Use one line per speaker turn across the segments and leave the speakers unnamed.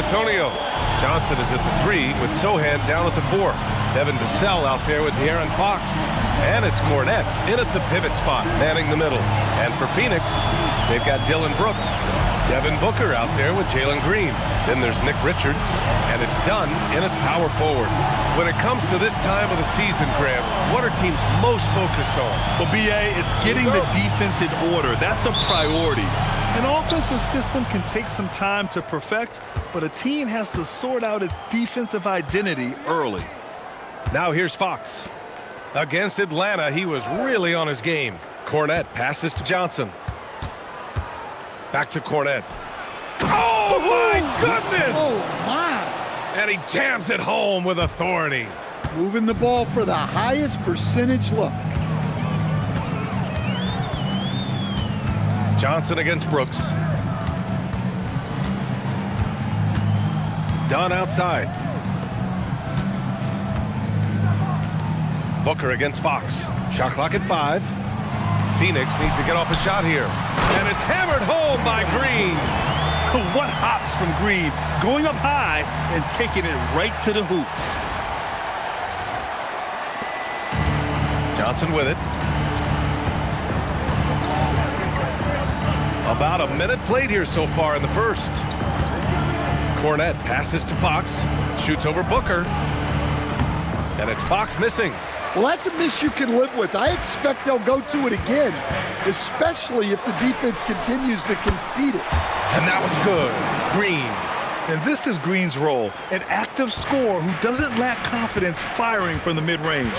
Antonio. Johnson is at the 3 with Sohan down at the 4. Devin Booker out there with De'Aaron Fox. And it's Cornette in at the pivot spot, manning the middle. And for Phoenix, they've got Dillon Brooks. Devin Booker out there with Jalen Green. Then there's Nick Richards, and it's done in at power forward. When it comes to this time of the season, Graham, what are teams most focused on?
Well, B.A., it's getting the defense in order. That's a priority. An offensive system can take some time to perfect, but a team has to sort out its defensive identity early.
Now here's Fox. Against Atlanta, he was really on his game. Cornette passes to Johnson. Back to Cornette. Oh, my goodness!
Oh, my!
And he jams it home with authority.
Moving the ball for the highest percentage look.
Johnson against Brooks. Dunn outside. Booker against Fox. Shot clock at 5. Phoenix needs to get off a shot here. And it's hammered home by Green.
What hops from Green, going up high and taking it right to the hoop.
Johnson with it. About a minute played here so far in the first. Cornette passes to Fox. Shoots over Booker. And it's Fox missing.
Well, that's a miss you can live with. I expect they'll go to it again, especially if the defense continues to concede it.
And that was good. Green.
And this is Green's role, an active scorer who doesn't lack confidence firing from the mid-range.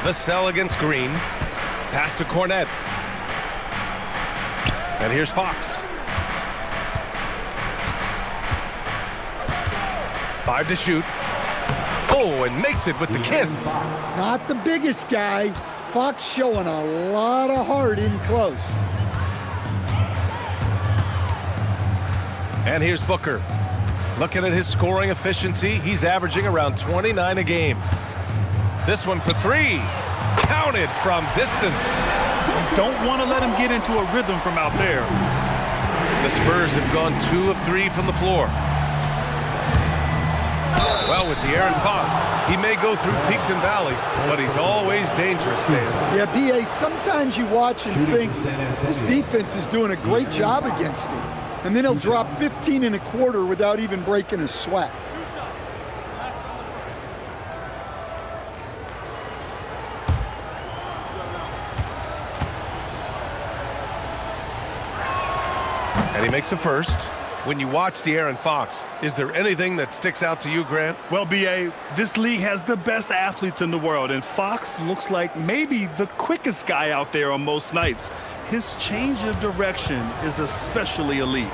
Vassell against Green. Pass to Cornette. And here's Fox. 5 to shoot. Oh, and makes it with the kiss.
Not the biggest guy. Fox showing a lot of heart in close.
And here's Booker. Looking at his scoring efficiency, he's averaging around 29 a game. This one for 3. Counted from distance.
Don't want to let him get into a rhythm from out there.
The Spurs have gone 2 of 3 from the floor. Well, with De'Aaron Fox, he may go through peaks and valleys, but he's always dangerous, Dan.
Yeah, B.A., sometimes you watch and think, this defense is doing a great job against him. And then he'll drop 15 and a quarter without even breaking a sweat.
And he makes a first. When you watch De'Aaron Fox, is there anything that sticks out to you, Grant?
Well, B.A., this league has the best athletes in the world, and Fox looks like maybe the quickest guy out there on most nights. His change of direction is especially elite.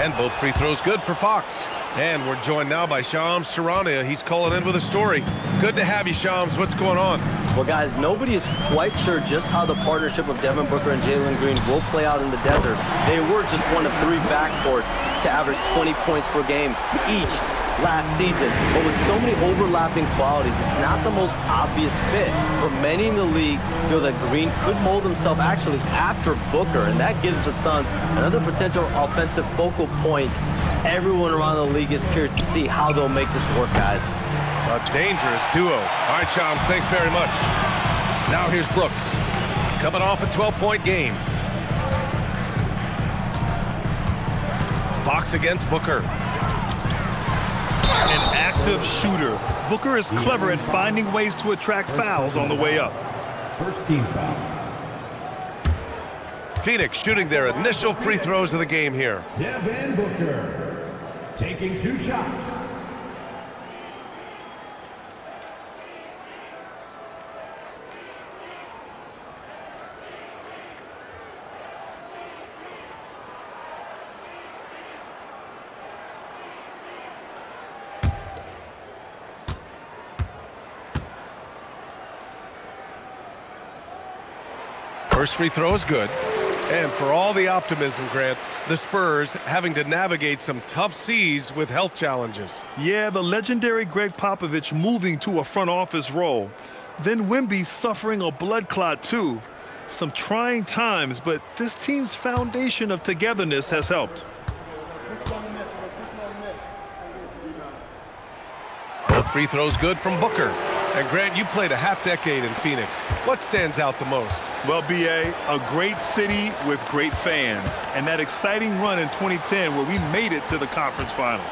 And both free throws good for Fox. And we're joined now by Shams Charania. He's calling in with a story. Good to have you, Shams. What's going on?
Well, guys, nobody is quite sure just how the partnership of Devin Booker and Jalen Green will play out in the desert. They were just one of 3 backcourts to average 20 points per game each last season. But with so many overlapping qualities, it's not the most obvious fit. But many in the league feel that Green could mold himself actually after Booker, and that gives the Suns another potential offensive focal point. Everyone around the league is curious to see how they'll make this work, guys.
A dangerous duo. All right, Shams, thanks very much. Now here's Brooks, coming off a 12-point game. Fox against Booker.
An active shooter. Booker is clever at finding ways to attract fouls on the way up.
First team foul.
Phoenix shooting their initial free throws of the game here.
Devin Booker taking 2 shots.
First free throw is good. And for all the optimism, Grant, the Spurs having to navigate some tough seas with health challenges.
Yeah, the legendary Greg Popovich moving to a front office role. Then Wemby suffering a blood clot too. Some trying times, but this team's foundation of togetherness has helped.
Both free throws good from Booker. And Grant, you played a half-decade in Phoenix. What stands out the most?
Well, B.A., a great city with great fans. And that exciting run in 2010 where we made it to the conference finals.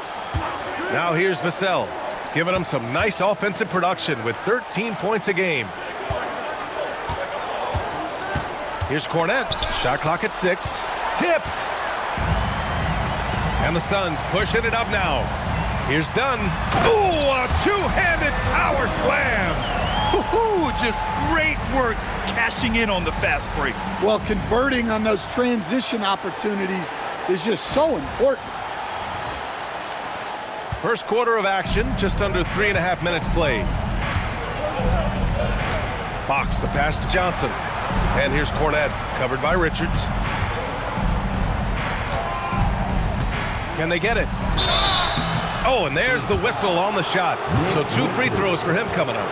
Now here's Vassell, giving them some nice offensive production with 13 points a game. Here's Cornette. Shot clock at 6. Tipped. And the Suns pushing it up now. Here's Dunn. Ooh, a two-handed power slam.
Woohoo! Just great work cashing in on the fast break.
Well, converting on those transition opportunities is just so important.
First quarter of action, just under 3.5 minutes played. Fox, the pass to Johnson. And here's Cornette, covered by Richards. Can they get it? Oh, and there's the whistle on the shot. So 2 free throws for him coming up.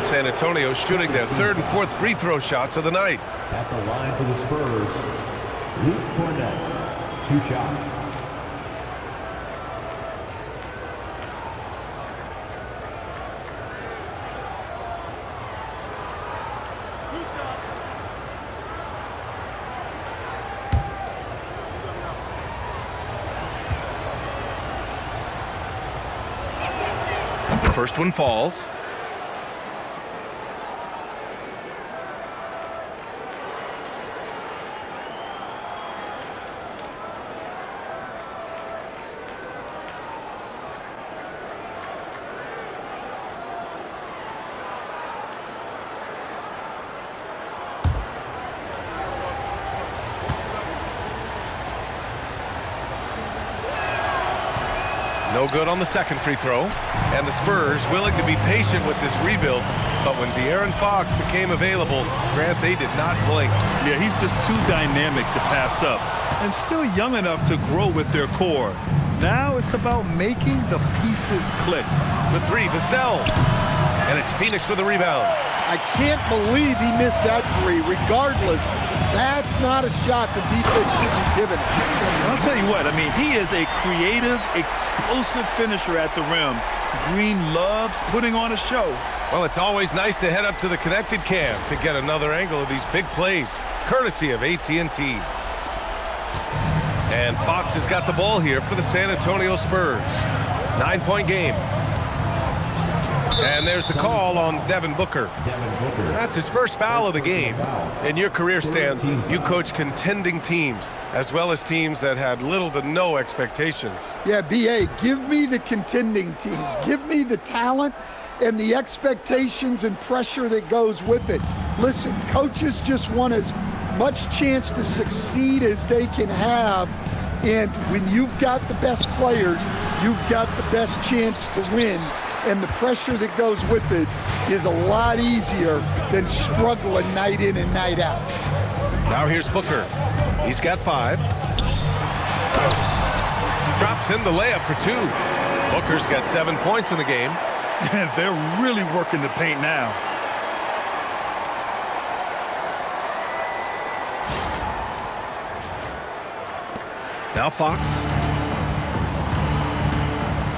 San Antonio shooting their 3rd and 4th free throw shots of the night.
At the line for the Spurs, Luke Cornette, 2 shots.
First one falls. No good on the second free throw. And the Spurs willing to be patient with this rebuild. But when De'Aaron Fox became available, Grant, they did not blink.
Yeah, he's just too dynamic to pass up. And still young enough to grow with their core. Now it's about making the pieces click.
The 3, Vassell. And it's Phoenix with a rebound.
I can't believe he missed that 3. Regardless, that's not a shot the defense should be given.
I'll tell you what, I mean, he is a creative, explosive finisher at the rim. Green loves putting on a show.
Well, it's always nice to head up to the connected cam to get another angle of these big plays, courtesy of AT&T. And Fox has got the ball here for the San Antonio Spurs. 9-point game. And there's the call on Devin Booker. That's his first foul of the game. In your career, Stan, you coach contending teams, as well as teams that had little to no expectations.
Yeah, B.A., give me the contending teams. Give me the talent and the expectations and pressure that goes with it. Listen, coaches just want as much chance to succeed as they can have. And when you've got the best players, you've got the best chance to win. And the pressure that goes with it is a lot easier than struggling night in and night out.
Now here's Booker. He's got 5. Drops in the layup for 2. Booker's got 7 points in the game.
They're really working the paint now.
Now Fox.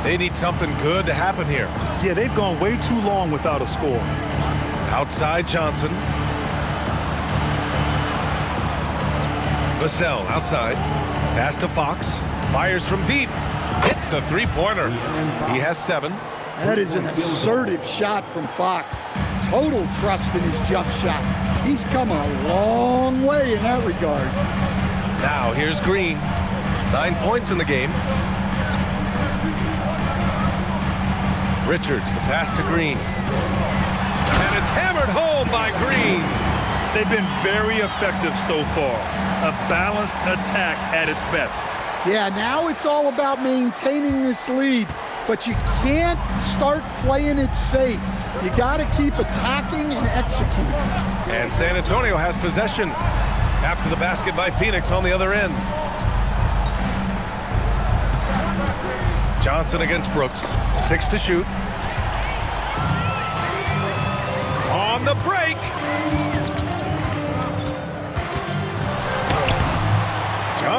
They need something good to happen here.
Yeah, they've gone way too long without a score.
Outside Johnson. Vassell outside. Pass to Fox. Fires from deep. Hits the 3-pointer. He has 7.
That is an assertive shot from Fox. Total trust in his jump shot. He's come a long way in that regard.
Now here's Green. 9 points in the game. Richards, the pass to Green. And it's hammered home by Green.
They've been very effective so far. A balanced attack at its best.
Yeah, now it's all about maintaining this lead, but you can't start playing it safe. You got to keep attacking and executing.
And San Antonio has possession after the basket by Phoenix on the other end. Johnson against Brooks. 6 to shoot. On the break.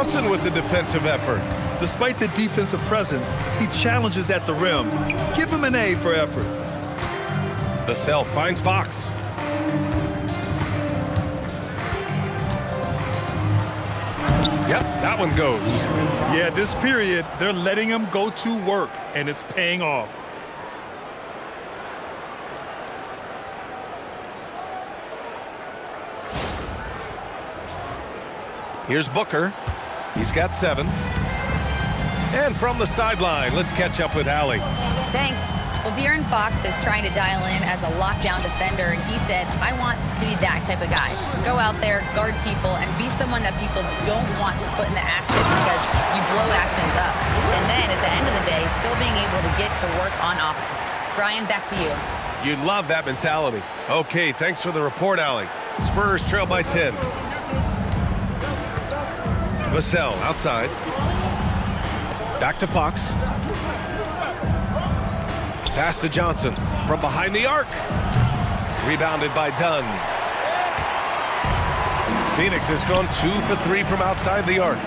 Johnson with the defensive effort.
Despite the defensive presence, he challenges at the rim. Give him an A for effort.
Vassell finds Fox. Yep, that one goes.
Yeah, this period, they're letting him go to work, and it's paying off.
Here's Booker. He's got 7. And from the sideline, let's catch up with Allie.
Thanks. Well, De'Aaron Fox is trying to dial in as a lockdown defender, and he said, I want to be that type of guy. Go out there, guard people, and be someone that people don't want to put in the action because you blow actions up. And then at the end of the day, still being able to get to work on offense. Brian, back to you.
You'd love that mentality. Okay, thanks for the report, Allie. Spurs trail by 10. Vassell outside. Back to Fox. Pass to Johnson from behind the arc. Rebounded by Dunn. Phoenix has gone 2 for 3 from outside the arc.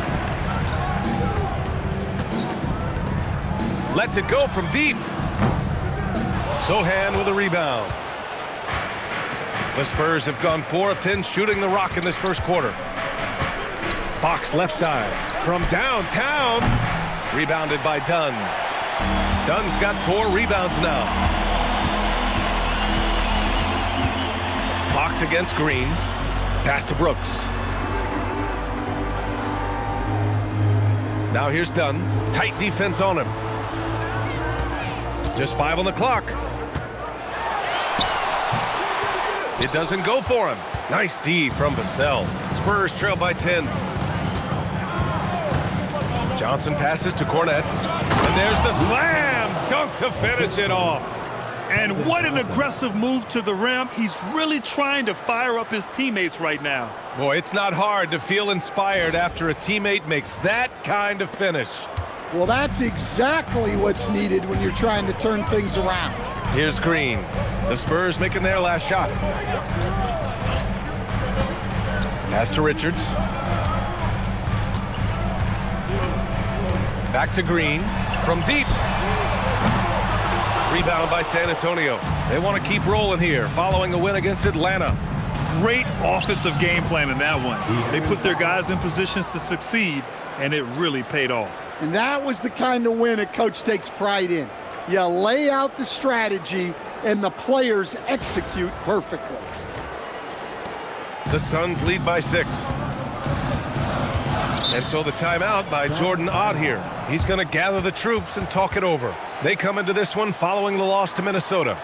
Lets it go from deep. Sohan with a rebound. The Spurs have gone 4 of 10 shooting the rock in this first quarter. Fox left side from downtown. Rebounded by Dunn. Dunn's got 4 rebounds now. Fox against Green. Pass to Brooks. Now here's Dunn. Tight defense on him. Just 5 on the clock. It doesn't go for him. Nice D from Vassell. Spurs trail by 10. Johnson passes to Cornette. And there's the slam dunk to finish it off.
And what an aggressive move to the rim. He's really trying to fire up his teammates right now.
Boy, it's not hard to feel inspired after a teammate makes that kind of finish.
Well, that's exactly what's needed when you're trying to turn things around.
Here's Green. The Spurs making their last shot. Pass to Richards. Back to Green from deep. Rebound by San Antonio. They want to keep rolling here following a win against Atlanta.
Great offensive game plan in that one. They put their guys in positions to succeed, and it really paid off.
And that was the kind of win a coach takes pride in. You lay out the strategy, and the players execute perfectly.
The Suns lead by 6. And so the timeout by Jordan Ott here. He's going to gather the troops and talk it over. They come into this one following the loss to Minnesota.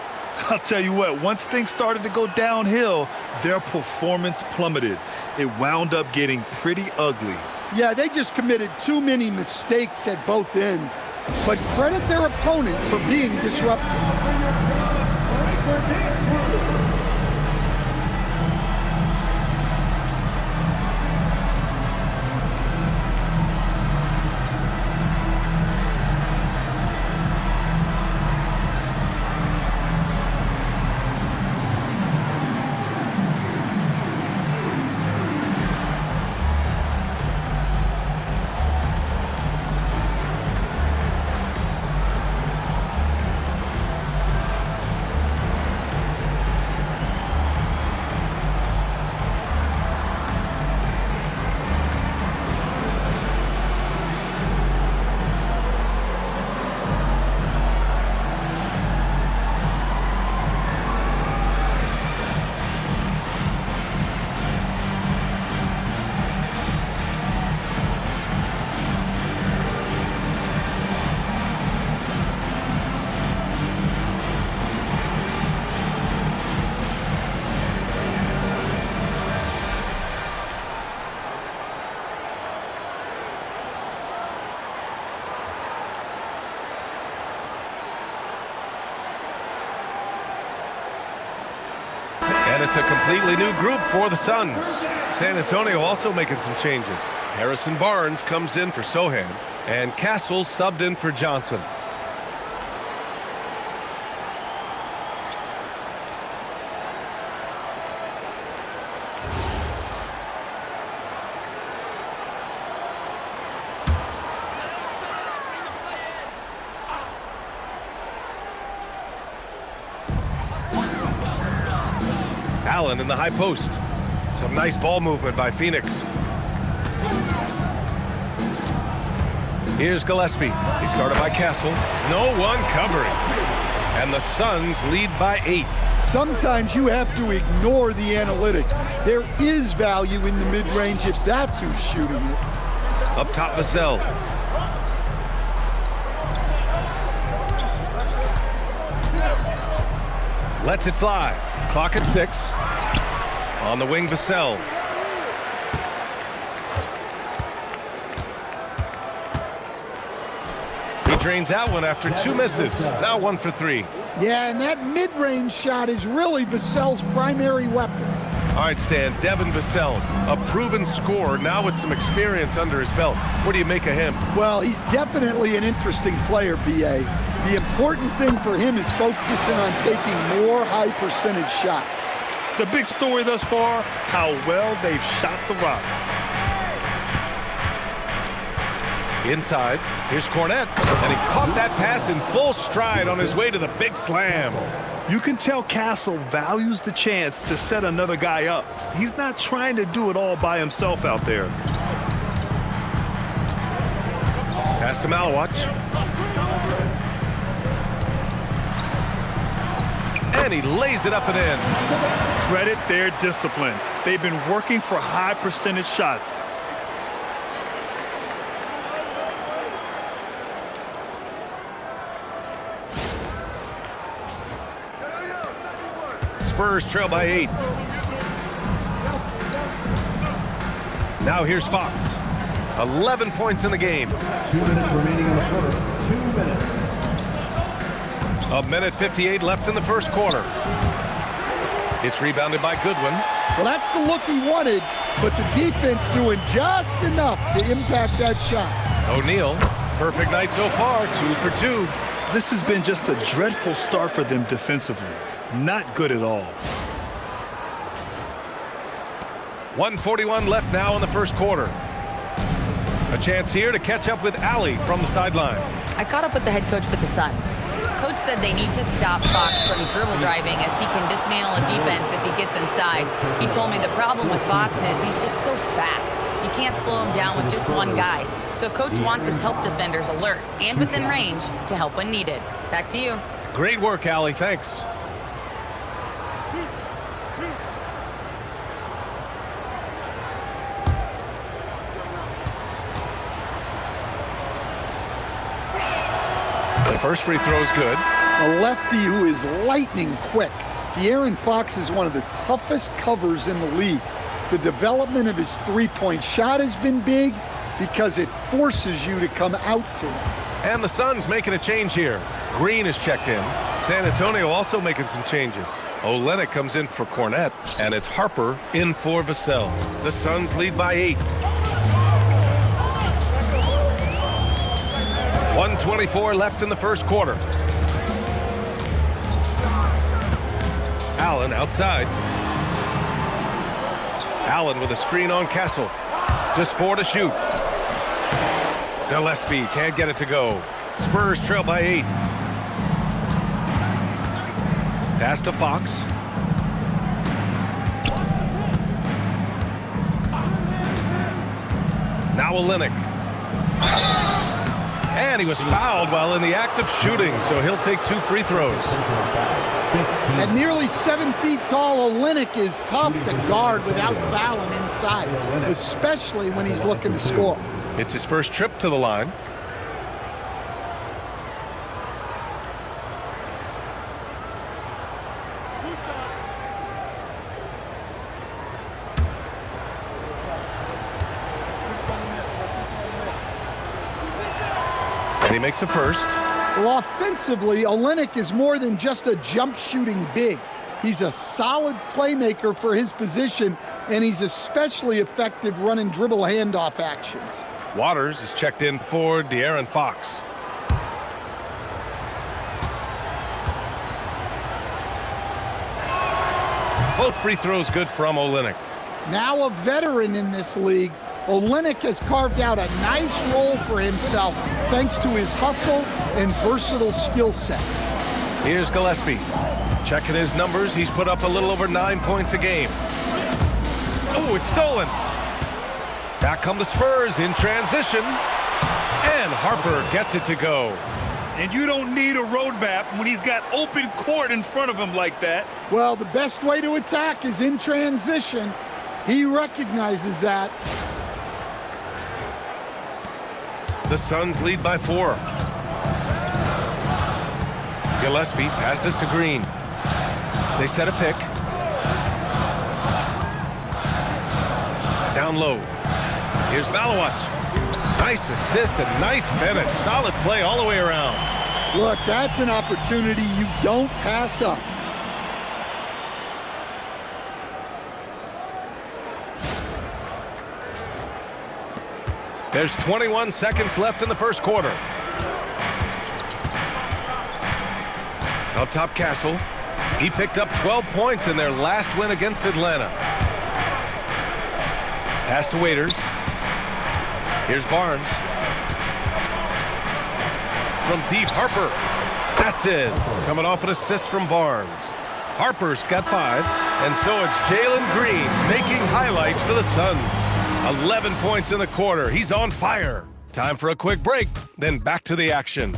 I'll tell you what, once things started to go downhill, their performance plummeted. It wound up getting pretty ugly.
Yeah, they just committed too many mistakes at both ends. But credit their opponent for being disruptive.
And it's a completely new group for the Suns. San Antonio also making some changes. Harrison Barnes comes in for Sohan, and Castle subbed in for Johnson. Allen in the high post. Some nice ball movement by Phoenix. Here's Gillespie. He's guarded by Castle. No one covering. And the Suns lead by 8.
Sometimes you have to ignore the analytics. There is value in the mid-range if that's who's shooting it.
Up top, Vassell. Lets it fly. Clock at 6. On the wing, Vassell. He drains that one after 2 misses. Now 1 for 3.
Yeah, and that mid-range shot is really Vassell's primary weapon.
All right, Stan, Devin Vassell, a proven scorer, now with some experience under his belt. What do you make of him?
Well, he's definitely an interesting player, B.A. The important thing for him is focusing on taking more high-percentage shots.
The big story thus far, how well they've shot the rock.
Inside, here's Cornette, and he caught that pass in full stride on his way to the big slam.
You can tell Castle values the chance to set another guy up. He's not trying to do it all by himself out there.
Pass to Malawach. And he lays it up and in.
Credit their discipline. They've been working for high percentage shots.
Spurs trail by 8. Now here's Fox. 11 points in the game.
2 minutes remaining in the first. 2 minutes.
A minute 58 left in the first quarter. It's rebounded by Goodwin.
Well, that's the look he wanted, but the defense doing just enough to impact that shot.
O'Neal, perfect night so far, 2 for 2.
This has been just a dreadful start for them defensively. Not good at all.
1:41 left now in the first quarter. A chance here to catch up with Allie from the sideline.
I caught up with the head coach for the Suns. Coach said they need to stop Fox from dribble driving as he can dismantle a defense if he gets inside. He told me the problem with Fox is he's just so fast. You can't slow him down with just one guy. So Coach wants his help defenders alert and within range to help when needed. Back to you.
Great work, Allie. Thanks. The first free throw is good.
A lefty who is lightning quick. De'Aaron Fox is one of the toughest covers in the league. The development of his three-point shot has been big because it forces you to come out to him.
And the Suns making a change here. Green is checked in. San Antonio also making some changes. Olynyk comes in for Cornette, and it's Harper in for Vassell. The Suns lead by 8. 1:24 left in the first quarter. Allen outside. Allen with a screen on Castle. Just 4 to shoot. Gillespie can't get it to go. Spurs trail by 8. Pass to Fox. Now Olynyk. And he was fouled while in the act of shooting, so he'll take 2 free throws.
At nearly 7 feet tall, Olynyk is tough to guard without fouling inside, especially when he's looking to score.
It's his first trip to the line. And he makes a first.
Well, offensively, Olynyk is more than just a jump shooting big. He's a solid playmaker for his position, and he's especially effective running dribble handoff actions.
Waters is checked in for De'Aaron Fox. Both free throws good from Olynyk.
Now a veteran in this league, Olynyk has carved out a nice role for himself thanks to his hustle and versatile skill set.
Here's Gillespie. Checking his numbers, he's put up a little over 9 points a game. Oh, it's stolen. Back come the Spurs in transition. And Harper gets it to go.
And you don't need a roadmap when he's got open court in front of him like that.
Well, the best way to attack is in transition. He recognizes that.
The Suns lead by 4. Gillespie passes to Green. They set a pick. Down low. Here's Malawat. Nice assist and nice finish. Solid play all the way around.
Look, that's an opportunity you don't pass up.
There's 21 seconds left in the first quarter. Up top, Castle. He picked up 12 points in their last win against Atlanta. Pass to Waiters. Here's Barnes. From deep, Harper. That's it. Coming off an assist from Barnes. Harper's got 5, and so it's Jalen Green making highlights for the Suns. 11 points in the quarter. He's on fire. Time for a quick break, then back to the action.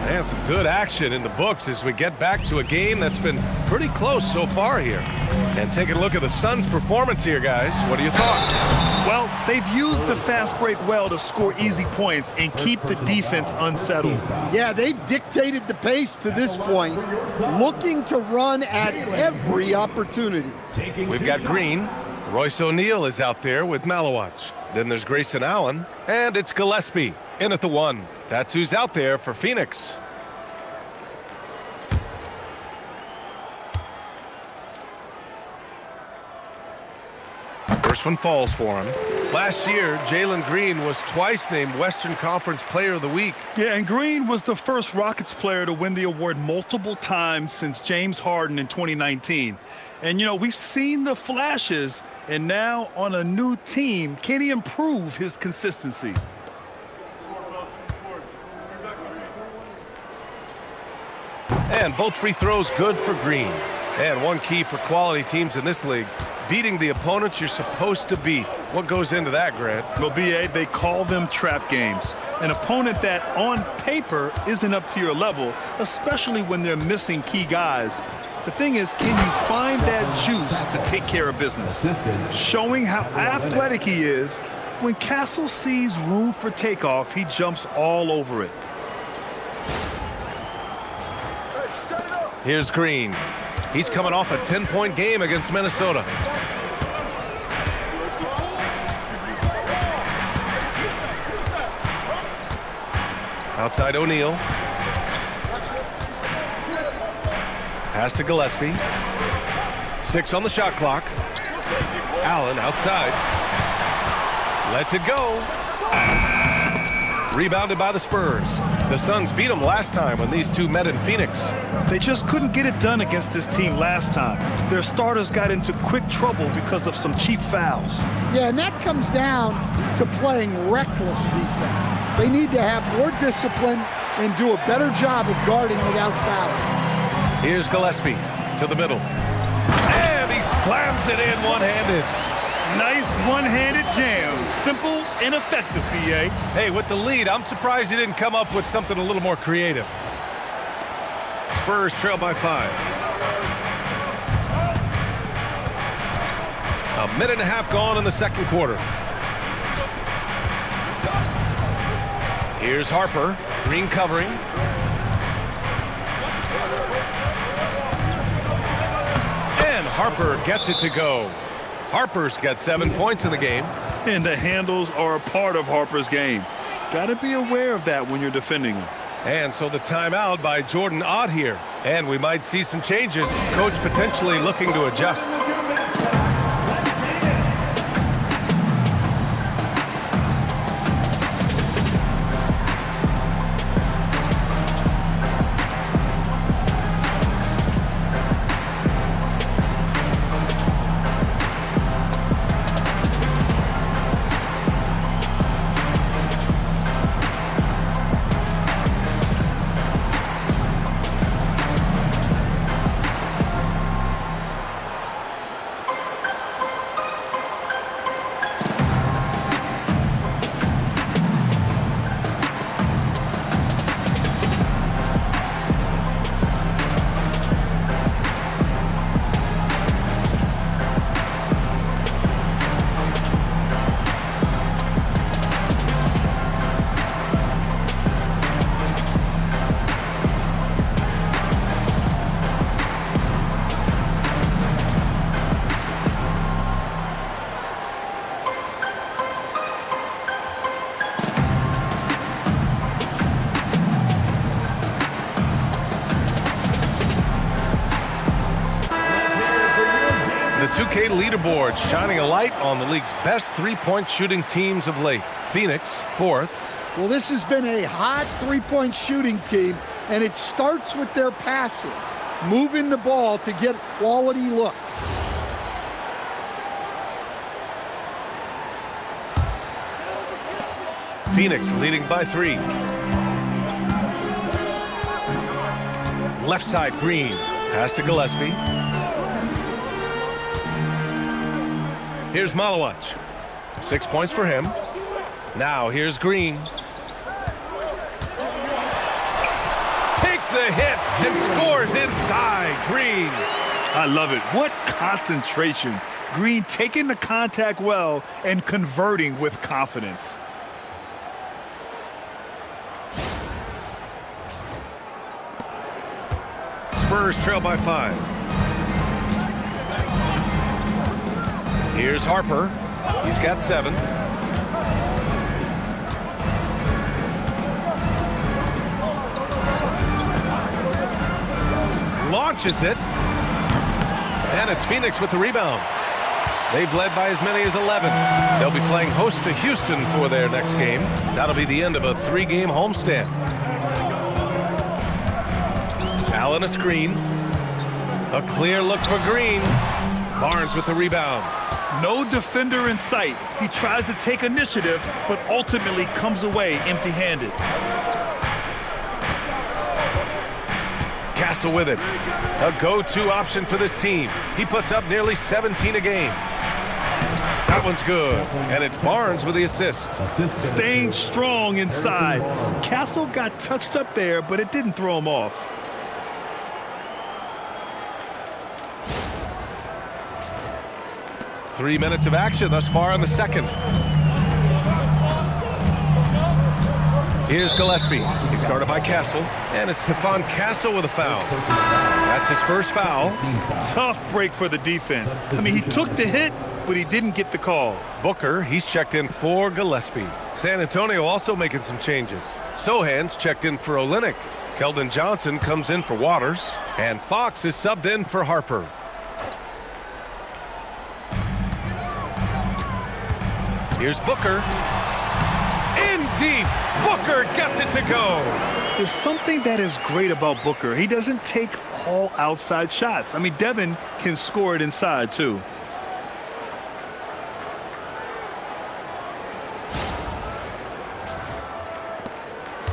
And some good action in the books as we get back to a game that's been pretty close so far here. And taking a look at the Suns' performance here, guys. What are your thoughts?
Well, they've used the fast break well to score easy points and keep the defense unsettled.
Yeah, they've dictated the pace to this point, looking to run at every opportunity.
We've got Green. Royce O'Neal is out there with Malawat. Then there's Grayson Allen, and it's Gillespie in at the 1. That's who's out there for Phoenix. First one falls for him. Last year, Jalen Green was twice named Western Conference Player of the Week.
Yeah, and Green was the first Rockets player to win the award multiple times since James Harden in 2019. And, you know, we've seen the flashes, and now on a new team, can he improve his consistency?
And both free throws good for Green. And one key for quality teams in this league, beating the opponents you're supposed to beat. What goes into that, Grant?
Well, B.A., they call them trap games. An opponent that, on paper, isn't up to your level, especially when they're missing key guys. The thing is, can you find that juice to take care of business? Showing how athletic he is, when Castle sees room for takeoff, he jumps all over it.
Here's Green. He's coming off a 10-point game against Minnesota. Outside O'Neal. Pass to Gillespie. 6 on the shot clock. Allen outside. Lets it go. Rebounded by the Spurs. The Suns beat them last time when these two met in Phoenix.
They just couldn't get it done against this team last time. Their starters got into quick trouble because of some cheap fouls.
Yeah, and that comes down to playing reckless defense. They need to have more discipline and do a better job of guarding without fouling.
Here's Gillespie to the middle. And he slams it in one-handed.
Nice one-handed jam. Simple and effective, B.A.
Hey, with the lead, I'm surprised he didn't come up with something a little more creative. Spurs trail by 5. A minute and a half gone in the second quarter. Here's Harper. Green covering. And Harper gets it to go. Harper's got 7 points in the game.
And the handles are a part of Harper's game. Got to be aware of that when you're defending him.
And so the timeout by Jordan Ott here. And we might see some changes. Coach potentially looking to adjust. 2K leaderboard shining a light on the league's best three-point shooting teams of late. Phoenix, 4th.
Well, this has been a hot three-point shooting team, and it starts with their passing, moving the ball to get quality looks.
Phoenix leading by 3. Left side, Green. Pass to Gillespie. Here's Malawach. 6 points for him. Now here's Green. Takes the hit and scores inside. Green.
I love it. What concentration. Green taking the contact well and converting with confidence.
Spurs trail by 5. Here's Harper. He's got 7. Launches it. And it's Phoenix with the rebound. They've led by as many as 11. They'll be playing host to Houston for their next game. That'll be the end of a 3-game homestand. Allen a screen. A clear look for Green. Barnes with the rebound.
No defender in sight. He tries to take initiative, but ultimately comes away empty-handed.
Castle with it. A go-to option for this team. He puts up nearly 17 a game. That one's good. And it's Barnes with the assist.
Staying strong inside. Castle got touched up there, but it didn't throw him off.
Three minutes of action thus far in the second. Here's Gillespie. He's guarded by Castle. And it's Stephon Castle with a foul. That's his first foul.
Tough break for the defense. I mean, he took the hit, but he didn't get the call.
Booker, he's checked in for Gillespie. San Antonio also making some changes. Sohan's checked in for Olynyk. Keldon Johnson comes in for Waters. And Fox is subbed in for Harper. Here's Booker. In deep. Booker gets it to go.
There's something that is great about Booker. He doesn't take all outside shots. I mean, Devin can score it inside, too.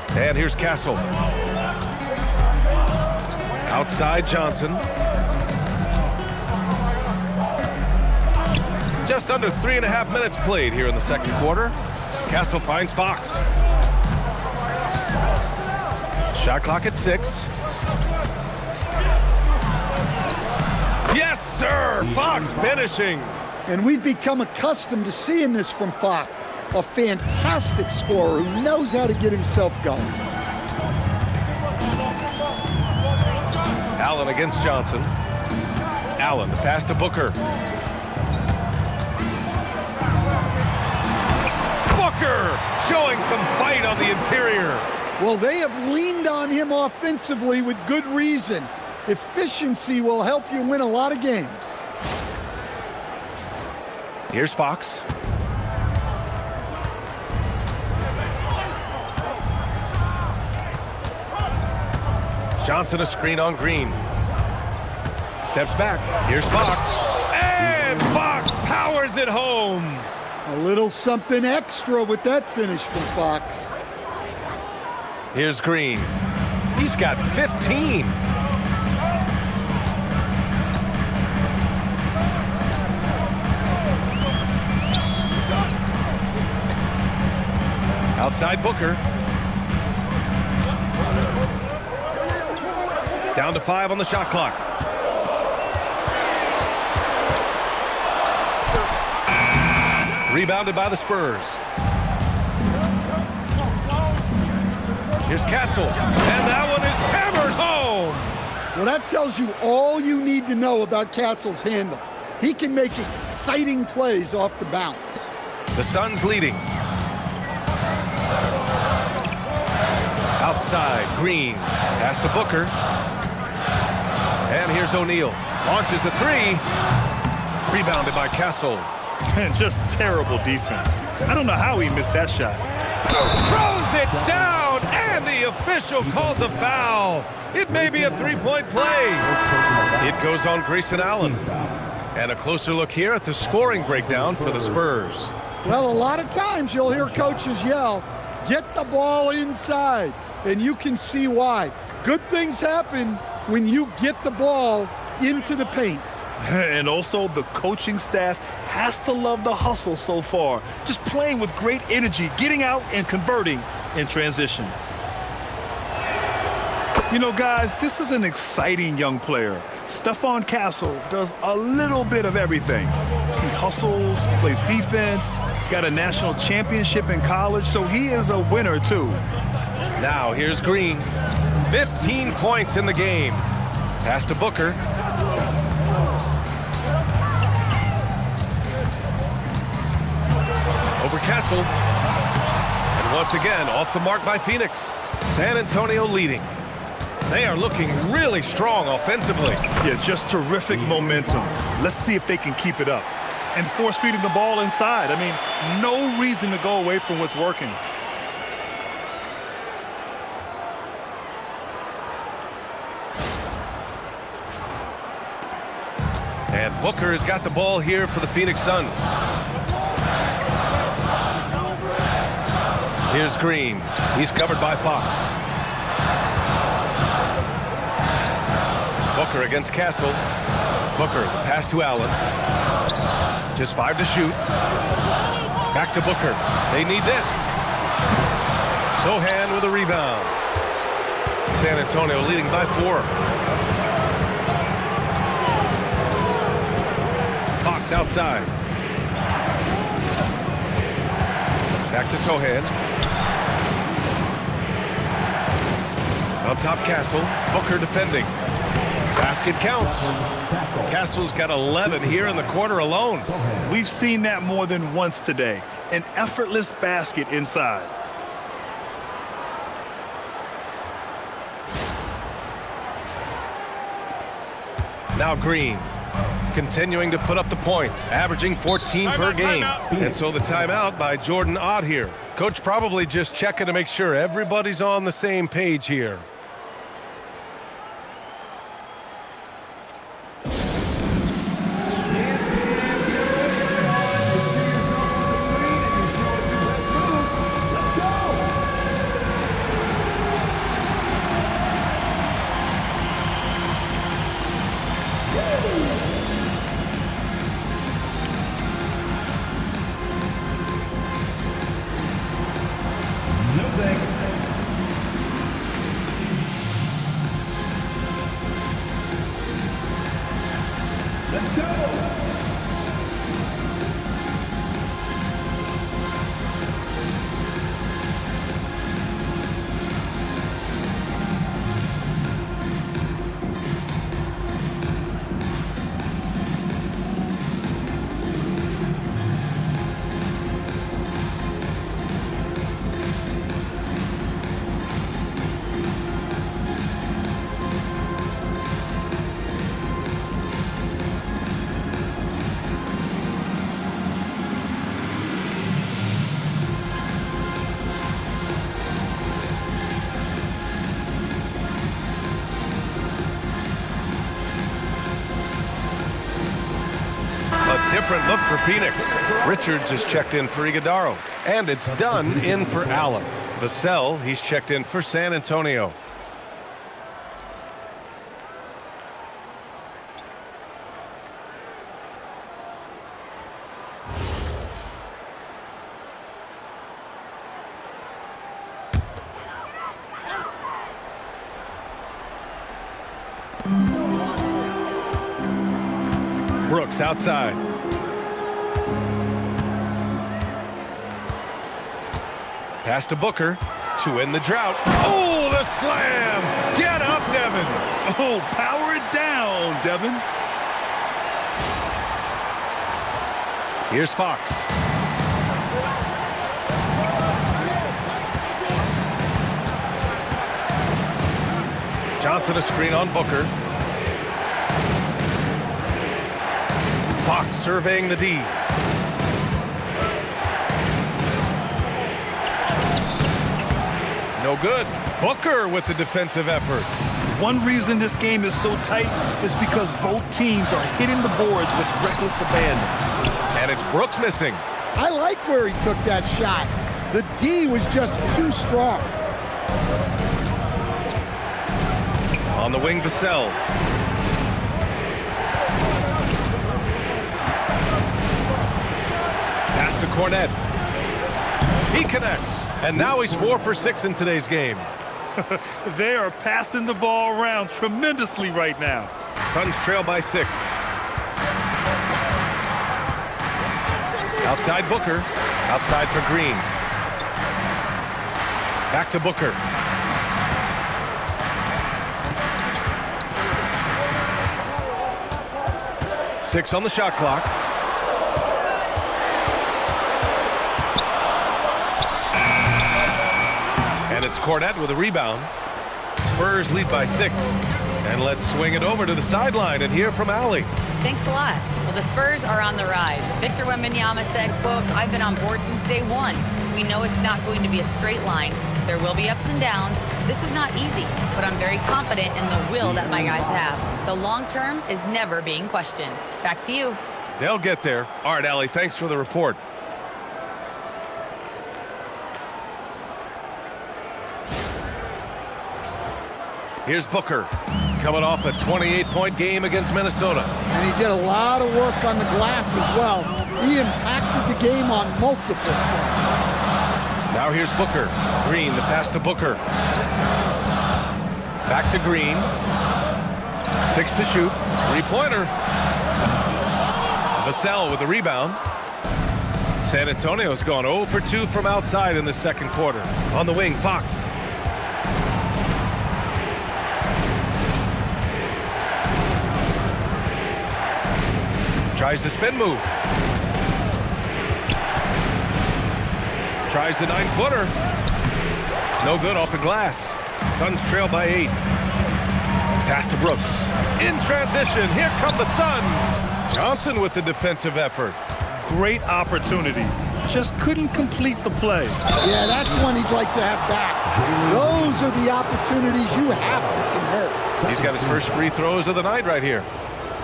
And here's Castle. Outside Johnson. Just under 3.5 minutes played here in the second quarter. Castle finds Fox. Shot clock at 6. Yes, sir! Fox finishing.
And we've become accustomed to seeing this from Fox. A fantastic scorer who knows how to get himself going.
Allen against Johnson. Allen, the pass to Booker. Booker showing some fight on the interior.
Well, they have leaned on him offensively with good reason. Efficiency will help you win a lot of games.
Here's Fox. Johnson a screen on Green. Steps back. Here's Fox. And Fox powers it home.
A little something extra with that finish from Fox.
Here's Green. He's got 15. Outside Booker. Down to 5 on the shot clock. Rebounded by the Spurs. Here's Castle. And that one is hammered home.
Well, that tells you all you need to know about Castle's handle. He can make exciting plays off the bounce.
The Suns leading. Outside, Green. Pass to Booker. And here's O'Neal. Launches a 3. Rebounded by Castle.
And just terrible defense. I don't know how he missed that shot.
Throws it down, and the official calls a foul. It may be a three-point play. It goes on Grayson Allen. And a closer look here at the scoring breakdown for the Spurs.
Well, a lot of times you'll hear coaches yell, get the ball inside, and you can see why. Good things happen when you get the ball into the paint.
And also the coaching staff has to love the hustle so far. Just playing with great energy, getting out and converting in transition. You know, guys, this is an exciting young player. Stephon Castle does a little bit of everything. He hustles, plays defense, got a national championship in college, so he is a winner too.
Now here's Green. 15 points in the game. Pass to Booker. Over Castle. And once again, off the mark by Phoenix. San Antonio leading. They are looking really strong offensively.
Yeah, just terrific momentum. Let's see if they can keep it up. And force feeding the ball inside. I mean, no reason to go away from what's working.
And Booker has got the ball here for the Phoenix Suns. Here's Green. He's covered by Fox. Booker against Castle. Booker, the pass to Allen. Just 5 to shoot. Back to Booker. They need this. Sohan with a rebound. San Antonio leading by 4. Fox outside. Back to Sohan. Up top Castle. Booker defending. Basket counts. Castle's got 11 here in the quarter alone.
We've seen that more than once today. An effortless basket inside.
Now Green continuing to put up the points, averaging 14 per game. And so the timeout by Jordan Ott here. Coach probably just checking to make sure everybody's on the same page here. Different look for Phoenix. Richards is checked in for Iguodaro. And it's Dunn in for Allen. Vassell, he's checked in for San Antonio. Brooks outside. Pass to Booker to end the drought. Oh, the slam! Get up, Devin!
Oh, power it down, Devin.
Here's Fox. Johnson a screen on Booker. Fox surveying the D. No good. Booker with the defensive effort.
One reason this game is so tight is because both teams are hitting the boards with reckless abandon.
And it's Brooks missing.
I like where he took that shot. The D was just too strong.
On the wing, Vassell. Pass to Cornette. He connects. And now he's 4 for 6 in today's game.
They are passing the ball around tremendously right now.
Suns trail by 6. Outside Booker. Outside for Green. Back to Booker. Six on the shot clock. And it's Cornette with a rebound. Spurs lead by 6. And let's swing it over to the sideline and hear from Allie.
Thanks a lot. Well, the Spurs are on the rise. Victor Wembanyama said, quote, "I've been on board since day one. We know it's not going to be a straight line. There will be ups and downs. This is not easy, but I'm very confident in the will that my guys have. The long term is never being questioned." Back to you.
They'll get there. All right, Allie, thanks for the report. Here's Booker, coming off a 28-point game against Minnesota.
And he did a lot of work on the glass as well. He impacted the game on multiple fronts.
Now here's Booker. Green, the pass to Booker. Back to Green. 6 to shoot. Three-pointer. Vassell with the rebound. San Antonio's gone 0 for 2 from outside in the second quarter. On the wing, Fox. Tries the spin move. Tries the 9-footer. No good off the glass. Suns trail by 8. Pass to Brooks. In transition, here come the Suns. Johnson with the defensive effort.
Great opportunity. Just couldn't complete the play.
Yeah, that's one he'd like to have back. Those are the opportunities you have to convert.
He's got his first free throws of the night right here.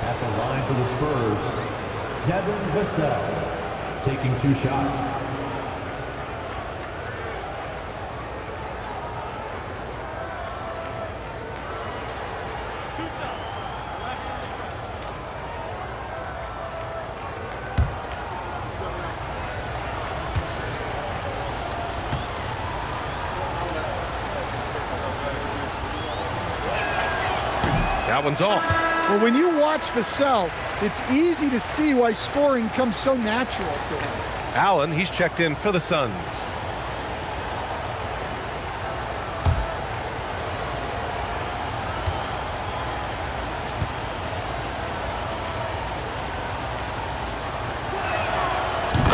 At the line for the Spurs, Devin Booker taking 2 shots.
That one's off.
Well, when you watch Vassell, it's easy to see why scoring comes so natural to him.
Allen, he's checked in for the Suns.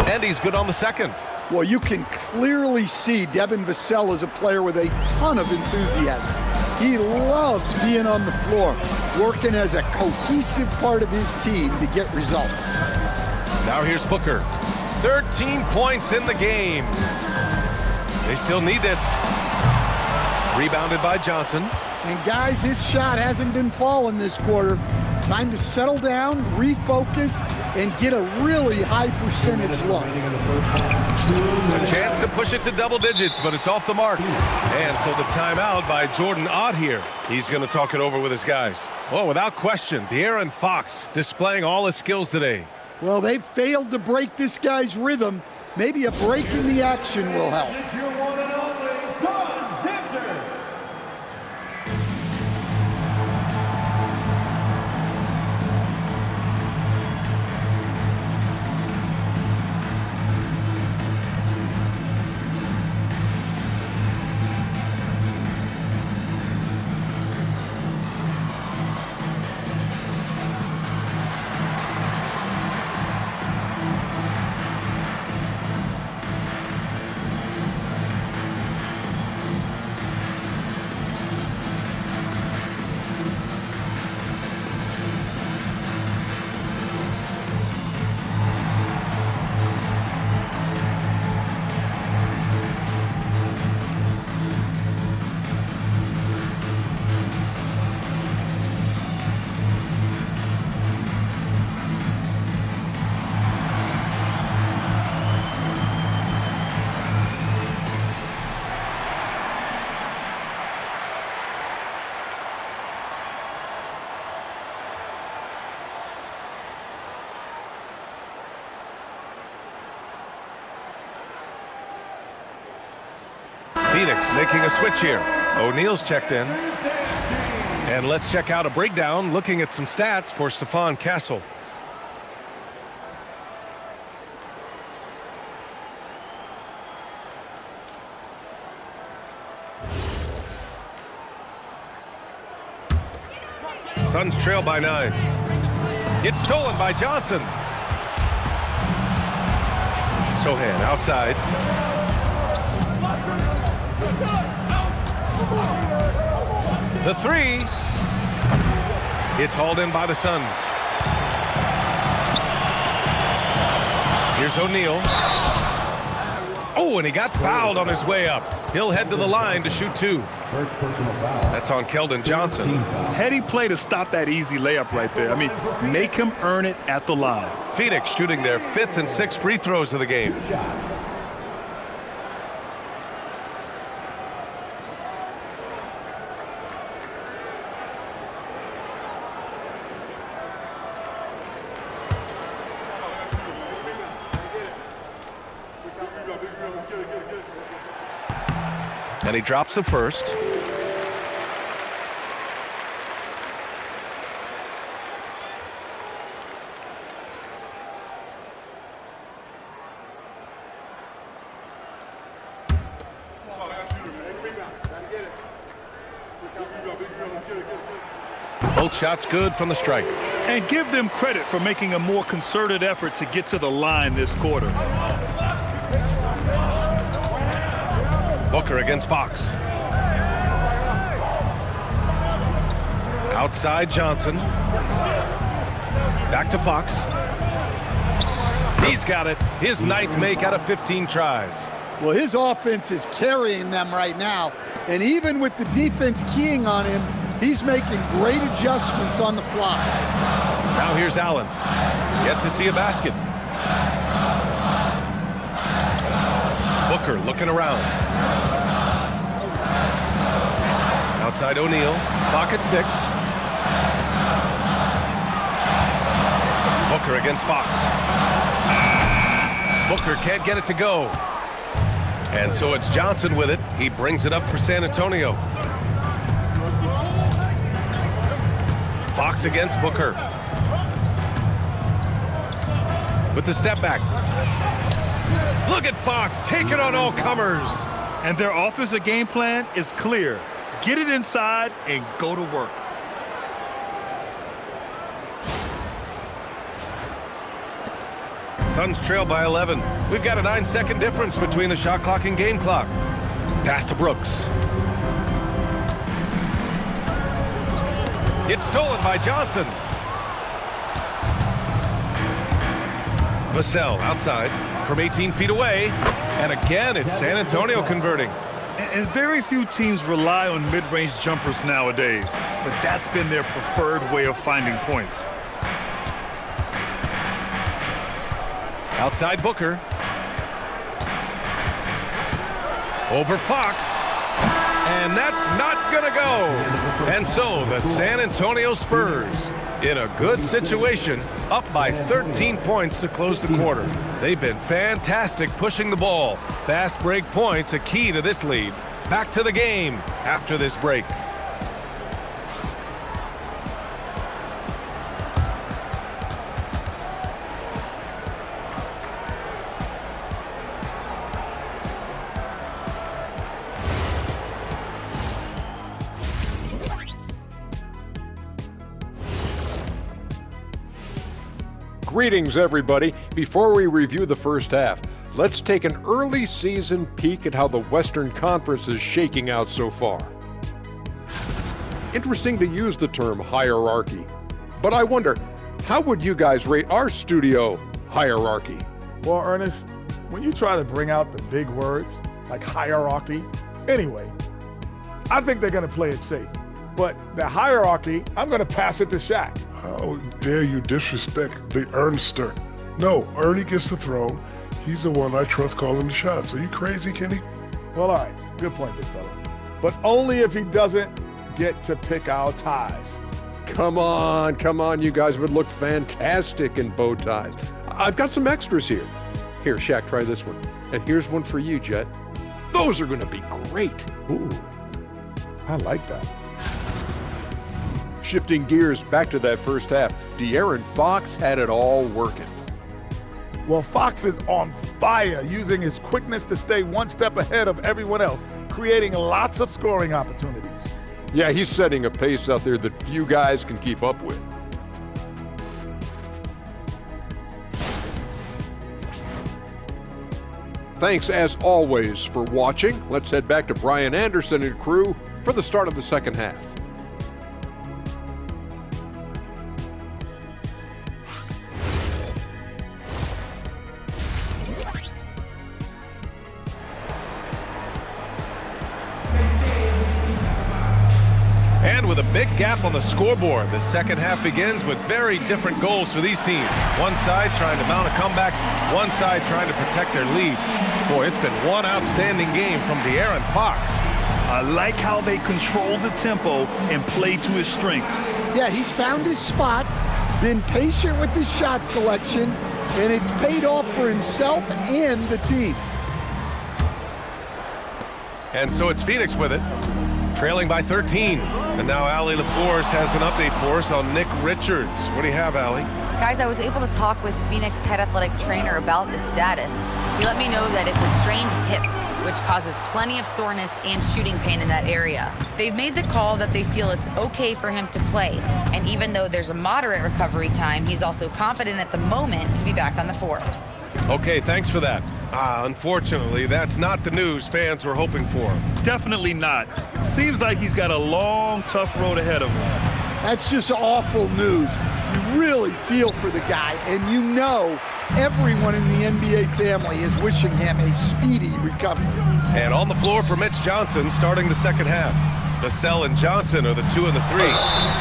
And he's good on the second.
Well, you can clearly see Devin Vassell is a player with a ton of enthusiasm. He loves being on the floor, working as a cohesive part of his team to get results.
Now here's Booker. 13 points in the game. They still need this. Rebounded by Johnson.
And guys, his shot hasn't been falling this quarter. Time to settle down, refocus, and get a really high percentage look.
A chance to push it to double digits, but it's off the mark. And so the timeout by Jordan Ott here. He's going to talk it over with his guys. Well, without question, De'Aaron Fox displaying all his skills today.
Well, they've failed to break this guy's rhythm. Maybe a break in the action will help.
Phoenix making a switch here. O'Neal's checked in. And let's check out a breakdown looking at some stats for Stephon Castle. Suns trail by 9. It's stolen by Johnson. Sohan outside. The three. It's hauled in by the Suns. Here's O'Neal. Oh, and he got fouled on his way up. He'll head to the line to shoot 2. That's on Keldon Johnson.
Heady play to stop that easy layup right there. I mean, make him earn it at the line.
Phoenix shooting their 5th and 6th free throws of the game. And he drops the first. Both shots good from the strike.
And give them credit for making a more concerted effort to get to the line this quarter.
Booker against Fox. Outside Johnson. Back to Fox. He's got it. His 9th make out of 15 tries.
Well, his offense is carrying them right now. And even with the defense keying on him, he's making great adjustments on the fly.
Now here's Allen. Yet to see a basket. Booker looking around. Outside O'Neal. Clock at 6. Booker against Fox. Booker can't get it to go. And so it's Johnson with it. He brings it up for San Antonio. Fox against Booker. With the step back. Look at Fox taking on all comers.
And their offensive game plan is clear. Get it inside and go to work.
Suns trail by 11. We've got a 9-second difference between the shot clock and game clock. Pass to Brooks. It's stolen by Johnson. Vassell outside from 18 feet away. And again, it's San Antonio converting.
And very few teams rely on mid-range jumpers nowadays, but that's been their preferred way of finding points.
Outside Booker. Over Fox. And that's not gonna go. And so the San Antonio Spurs, in a good situation, up by 13 points to close the quarter. They've been fantastic pushing the ball. Fast break points a key to this lead. Back to the game after this break.
Greetings, everybody. Before we review the first half, let's take an early season peek at how the Western Conference is shaking out so far. Interesting to use the term hierarchy, but I wonder, how would you guys rate our studio hierarchy?
Well, Ernest, when you try to bring out the big words like hierarchy, anyway, I think they're going to play it safe. But the hierarchy, I'm going to pass it to Shaq.
How dare you disrespect the Ernster? No, Ernie gets the throne. He's the one I trust calling the shots. Are you crazy, Kenny?
Well, all right. Good point, big fella. But only if he doesn't get to pick our ties.
Come on, you guys would look fantastic in bow ties. I've got some extras here. Here, Shaq, try this one. And here's one for you, Jet. Those are going to be great.
Ooh, I like that.
Shifting gears back to that first half, De'Aaron Fox had it all working.
Well, Fox is on fire, using his quickness to stay one step ahead of everyone else, creating lots of scoring opportunities.
Yeah, he's setting a pace out there that few guys can keep up with. Thanks as always for watching. Let's head back to Brian Anderson and crew for the start of the second half.
And with a big gap on the scoreboard, the second half begins with very different goals for these teams. One side trying to mount a comeback, one side trying to protect their lead. Boy, it's been one outstanding game from De'Aaron Fox.
I like how they control the tempo and play to his strengths.
Yeah, he's found his spots, been patient with his shot selection, and it's paid off for himself and the team.
And so it's Phoenix with it, trailing by 13. And now Allie LaForce has an update for us on Nick Richards. What do you have, Allie?
Guys, I was able to talk with Phoenix head athletic trainer about the status. He let me know that it's a strained hip, which causes plenty of soreness and shooting pain in that area. They've made the call that they feel it's okay for him to play. And even though there's a moderate recovery time, he's also confident at the moment to be back on the floor.
Okay, thanks for that. Unfortunately, that's not the news fans were hoping for.
Definitely not. Seems like he's got a long, tough road ahead of him.
That's just awful news. You really feel for the guy, and you know everyone in the NBA family is wishing him a speedy recovery.
And on the floor for Mitch Johnson starting the second half. Vassell and Johnson are the 2 and the 3.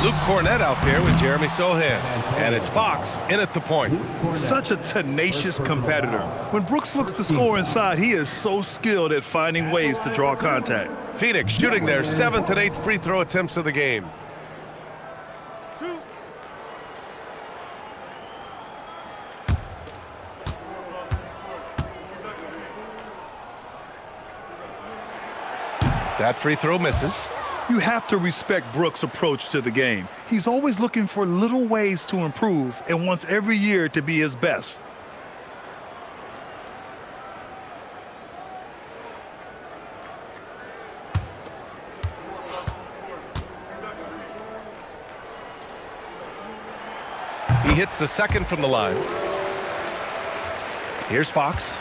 Luke Cornett out there with Jeremy Sohan. And it's Fox in at the point.
Such a tenacious competitor. When Brooks looks to score inside, he is so skilled at finding ways to draw contact.
Phoenix shooting their 7th and 8th free throw attempts of the game. That free throw misses.
You have to respect Brooks' approach to the game. He's always looking for little ways to improve and wants every year to be his best.
He hits the second from the line. Here's Fox.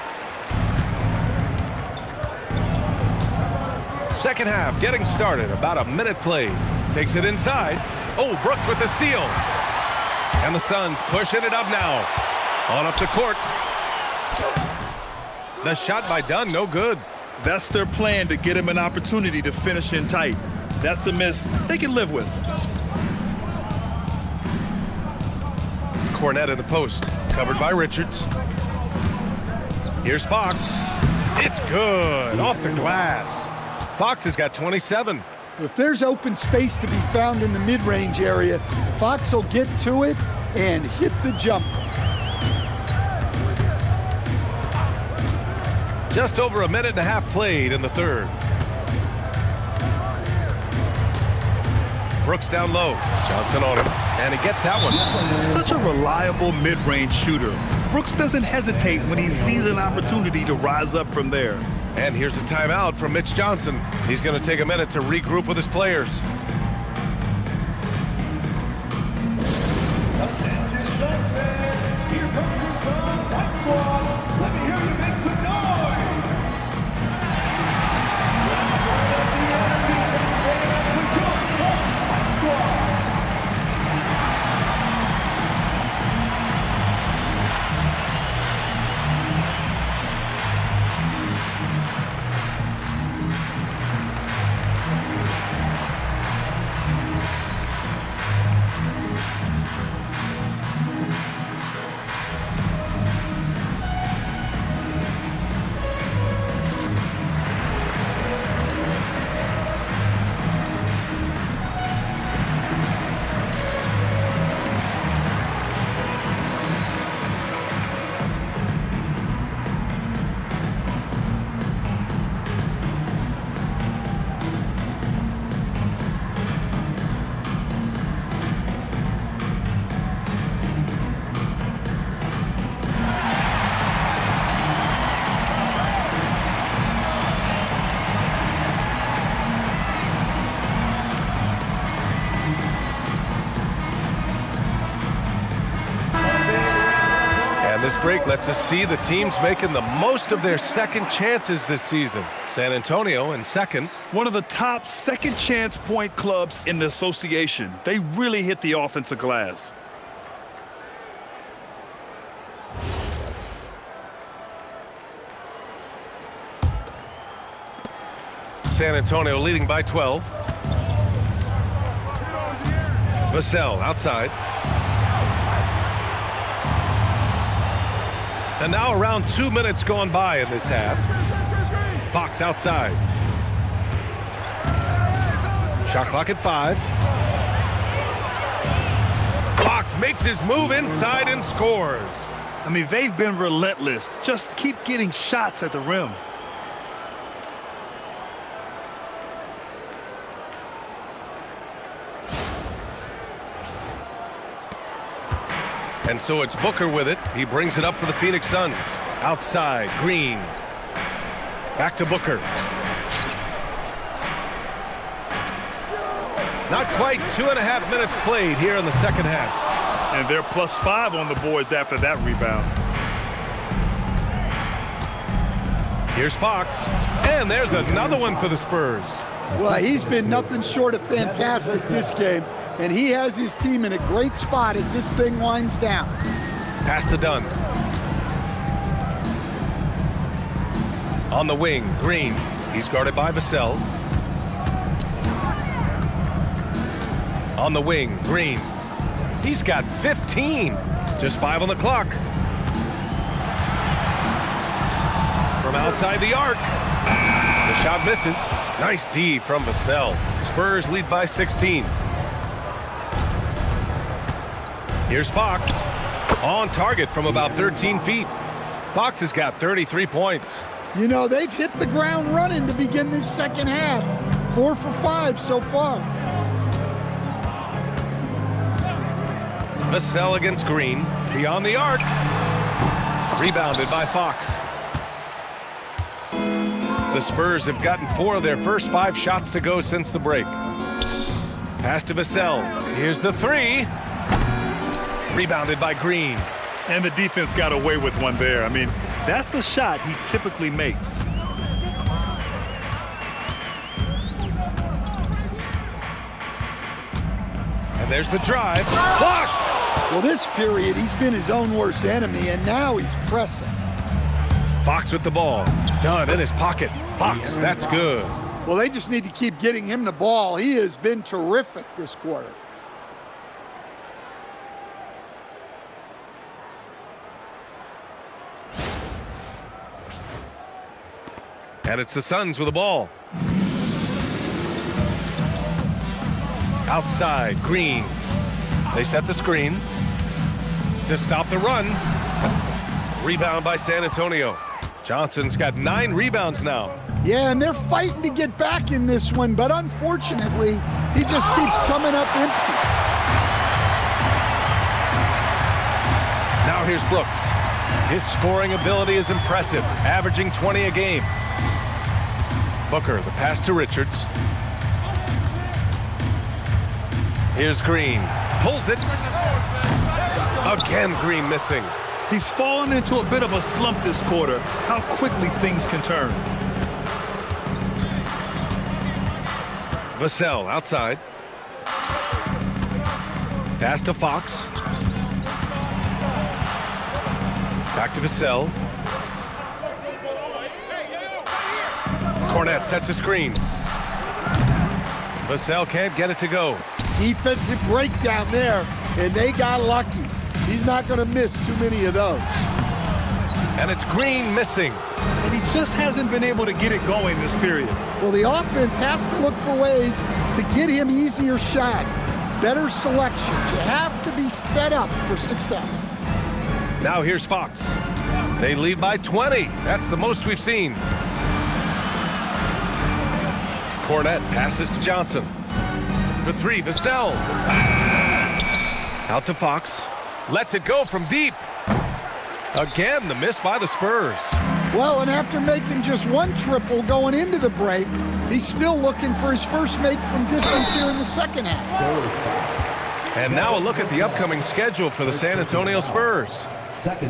Second half getting started, about a minute played. Takes it inside. Oh, Brooks with the steal. And the Suns pushing it up now. On up the court. The shot by Dunn, no good.
That's their plan, to get him an opportunity to finish in tight. That's a miss they can live with.
Cornett in the post, covered by Richards. Here's Fox. It's good, off the glass. Fox has got 27.
If there's open space to be found in the mid-range area, Fox will get to it and hit the jumper.
Just over a minute and a half played in the third. Brooks down low. Johnson on him, and he gets that one.
Such a reliable mid-range shooter. Brooks doesn't hesitate when he sees an opportunity to rise up from there.
And here's a timeout from Mitch Johnson. He's going to take a minute to regroup with his players. And this break lets us see the teams making the most of their second chances this season. San Antonio in second.
One of the top second chance point clubs in the association. They really hit the offensive glass.
San Antonio leading by 12. Vassell outside. And now around 2 minutes gone by in this half. Fox outside. Shot clock at 5. Fox makes his move inside and scores.
I mean, they've been relentless. Just keep getting shots at the rim.
And so it's Booker with it. He brings it up for the Phoenix Suns. Outside, Green. Back to Booker. Not quite 2.5 minutes played here in the second half.
And they're +5 on the boards after that rebound.
Here's Fox. And there's another one for the Spurs.
Well, he's been nothing short of fantastic this game. And he has his team in a great spot as this thing winds down.
Pass to Dunn. On the wing, Green. He's guarded by Vassell. On the wing, Green. He's got 15. Just 5 on the clock. From outside the arc. The shot misses. Nice D from Vassell. Spurs lead by 16. Here's Fox. On target from about 13 feet. Fox has got 33 points.
You know, they've hit the ground running to begin this second half. 4 for 5 so far.
Vassell against Green. Beyond the arc. Rebounded by Fox. The Spurs have gotten 4 of their first 5 shots to go since the break. Pass to Vassell. Here's the 3. Rebounded by Green.
And the defense got away with one there. I mean, that's a shot he typically makes.
And there's the drive. Blocked!
Well, this period, he's been his own worst enemy, and now he's pressing.
Fox with the ball. Dunn in his pocket. Fox, that's good.
Well, they just need to keep getting him the ball. He has been terrific this quarter.
And it's the Suns with the ball. Outside, Green. They set the screen to stop the run. Rebound by San Antonio. Johnson's got 9 rebounds now.
Yeah, and they're fighting to get back in this one, but unfortunately, he just keeps coming up empty.
Now here's Brooks. His scoring ability is impressive, averaging 20 a game. Booker, the pass to Richards. Here's Green. Pulls it. Again, Green missing.
He's fallen into a bit of a slump this quarter. How quickly things can turn.
Vassell outside. Pass to Fox. Back to Vassell. Cornette sets a screen. Vassell can't get it to go.
Defensive breakdown there, and they got lucky. He's not going to miss too many of those.
And it's Green missing.
And he just hasn't been able to get it going this period.
Well, the offense has to look for ways to get him easier shots, better selections. You have to be set up for success.
Now here's Fox. They lead by 20. That's the most we've seen. Cornette passes to Johnson. For 3, Vassell. Out to Fox. Lets it go from deep. Again, the miss by the Spurs.
Well, and after making just 1 triple going into the break, he's still looking for his first make from distance here in the second half.
And now a look at the upcoming schedule for the San Antonio Spurs.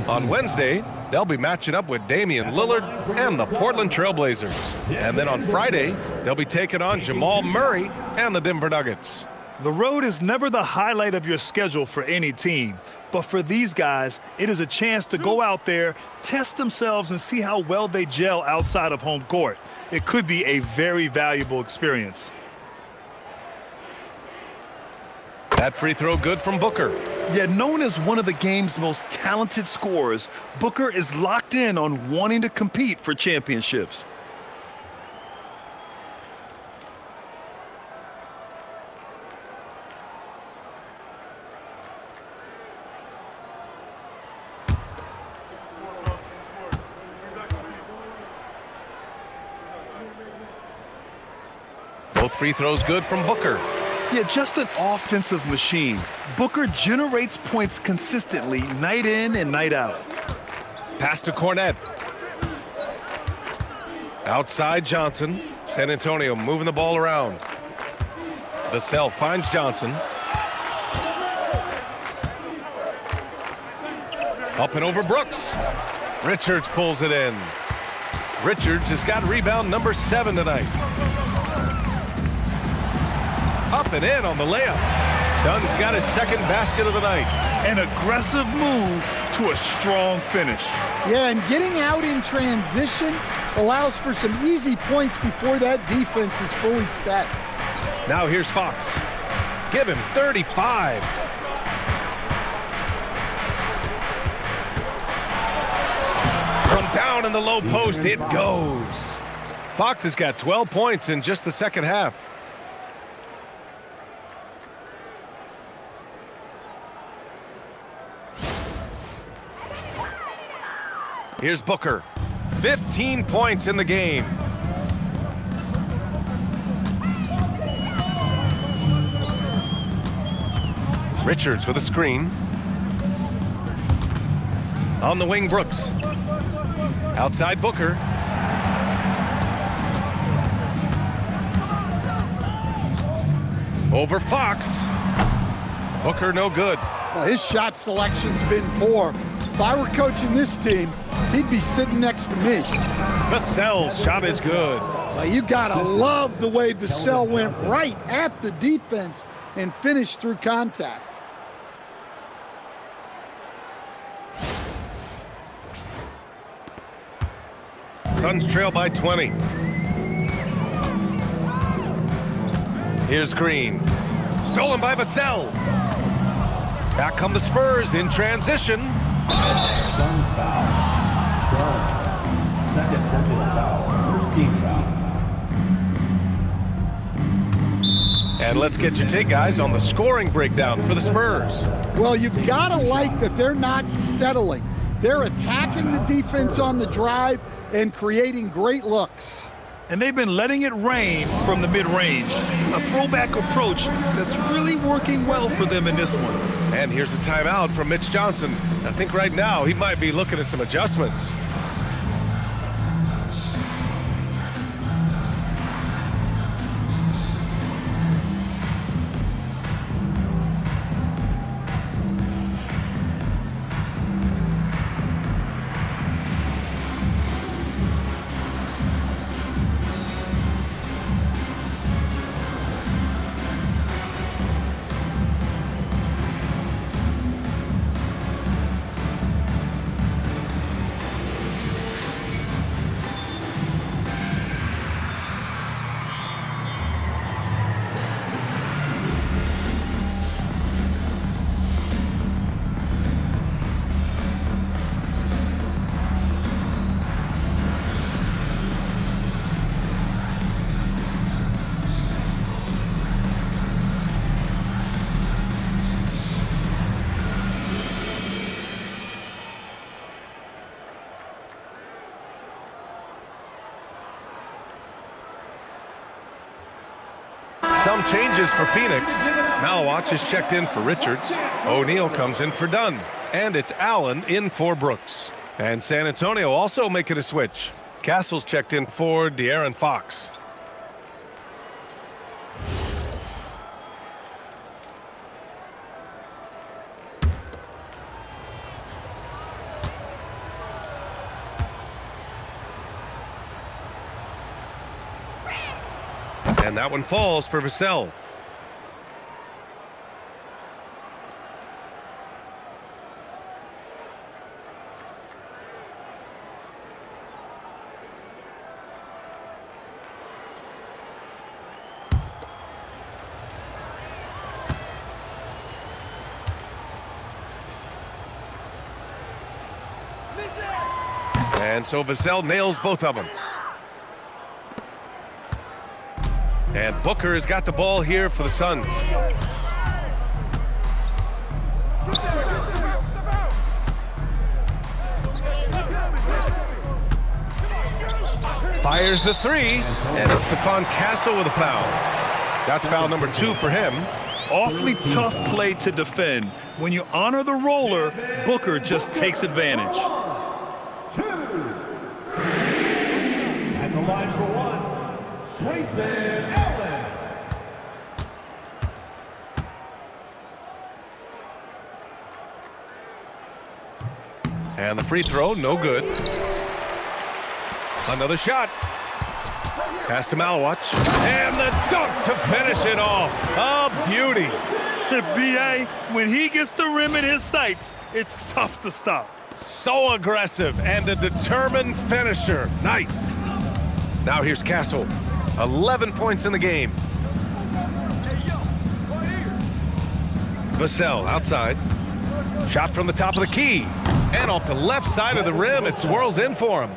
On Wednesday, they'll be matching up with Damian Lillard and the Portland Trailblazers. And then on Friday, they'll be taking on Jamal Murray and the Denver Nuggets.
The road is never the highlight of your schedule for any team. But for these guys, it is a chance to go out there, test themselves, and see how well they gel outside of home court. It could be a very valuable experience.
That free throw good from Booker.
Yet known as one of the game's most talented scorers, Booker is locked in on wanting to compete for championships.
Both free throws good from Booker.
Yeah, just an offensive machine. Booker generates points consistently, night in and night out.
Pass to Cornette. Outside Johnson. San Antonio moving the ball around. Vassell finds Johnson. Up and over Brooks. Richards pulls it in. Richards has got rebound number 7 tonight. Up and in on the layup. Dunn's got his second basket of the night.
An aggressive move to a strong finish.
Yeah, and getting out in transition allows for some easy points before that defense is fully set.
Now here's Fox. Give him 35. From down in the low post, it goes. Fox has got 12 points in just the second half. Here's Booker. 15 points in the game. Richards with a screen. On the wing, Brooks. Outside Booker. Over Fox. Booker no good.
Well, his shot selection's been poor. If I were coaching this team, he'd be sitting next to me.
Vassell's shot is good.
Well, you gotta love the way Vassell went right at the defense and finished through contact.
Suns trail by 20. Here's Green. Stolen by Vassell. Back come the Spurs in transition.
Suns foul. Done. Second technical foul. First team foul.
And let's get your take, guys, on the scoring breakdown for the Spurs.
Well, you've got to like that they're not settling. They're attacking the defense on the drive and creating great looks.
And they've been letting it rain from the mid-range. A throwback approach that's really working well for them in this one.
And here's a timeout from Mitch Johnson. I think right now he might be looking at some adjustments. Some changes for Phoenix. Malawach is checked in for Richards. O'Neal comes in for Dunn. And it's Allen in for Brooks. And San Antonio also making a switch. Castle's checked in for De'Aaron Fox. And that one falls for Vassell. And so Vassell nails both of them. And Booker has got the ball here for the Suns. Fires the three, and it's Stephon Castle with a foul. That's foul number 2 for him.
Awfully tough play to defend. When you honor the roller, Booker just takes advantage.
At the line for one, Grayson Allen.
And the free throw, no good. Another shot. Pass to Malawach. And the dunk to finish it off. A beauty.
B.A., when he gets the rim in his sights, it's tough to stop.
So aggressive and a determined finisher. Nice. Now here's Castle. 11 points in the game. Vassell outside. Shot from the top of the key. And off the left side of the rim, it swirls in for him.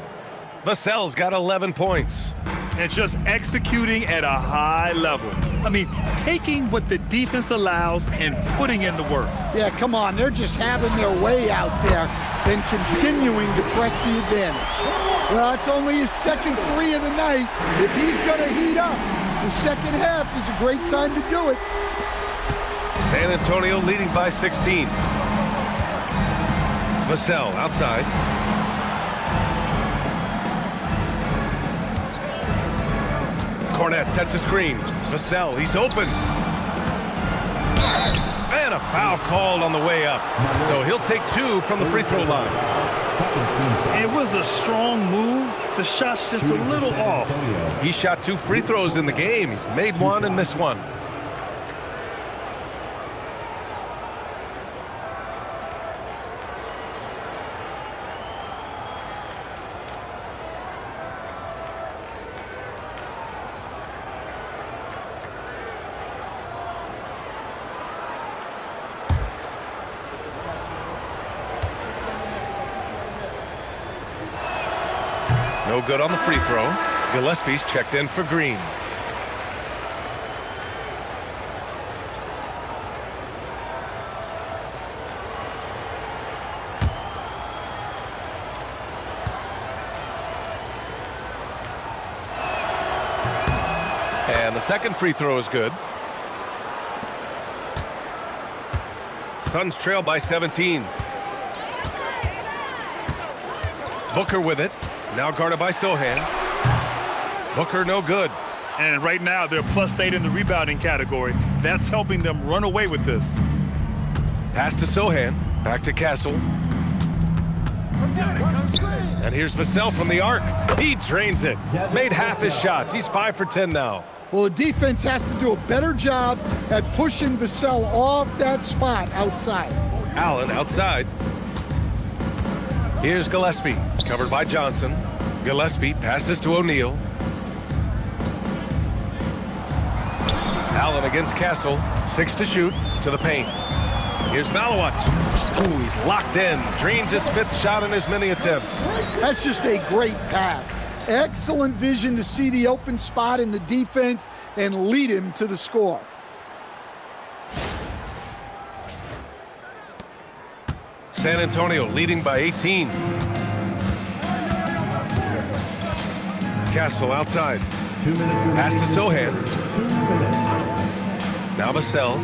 Vassell's got 11 points.
And just executing at a high level. I mean, taking what the defense allows and putting in the work.
Yeah, come on. They're just having their way out there and continuing to press the advantage. Well, it's only his second 3 of the night. If he's going to heat up, the second half is a great time to do it.
San Antonio leading by 16. Vassell outside. Cornette sets a screen. Vassell, he's open. And a foul called on the way up. So he'll take 2 from the free throw line.
It was a strong move. The shot's just a little off.
He shot 2 free throws in the game. He's made 1 and missed 1. No good on the free throw. Gillespie's checked in for Green. And the second free throw is good. Suns trail by 17. Booker with it. Now guarded by Sohan. Booker no good.
And right now they're +8 in the rebounding category. That's helping them run away with this.
Pass to Sohan. Back to Castle. And here's Vassell from the arc. He drains it. Made half his shots. He's 5 for 10 now.
Well, the defense has to do a better job at pushing Vassell off that spot outside.
Allen outside. Here's Gillespie, covered by Johnson. Gillespie passes to O'Neal. Allen against Castle. 6 to shoot, to the paint. Here's Malawach. Ooh, he's locked in. Drains his 5th shot in as many attempts.
That's just a great pass. Excellent vision to see the open spot in the defense and lead him to the score.
San Antonio leading by 18. Castle outside.
2 minutes.
Pass to Sohan.
2 minutes.
Now Vassell.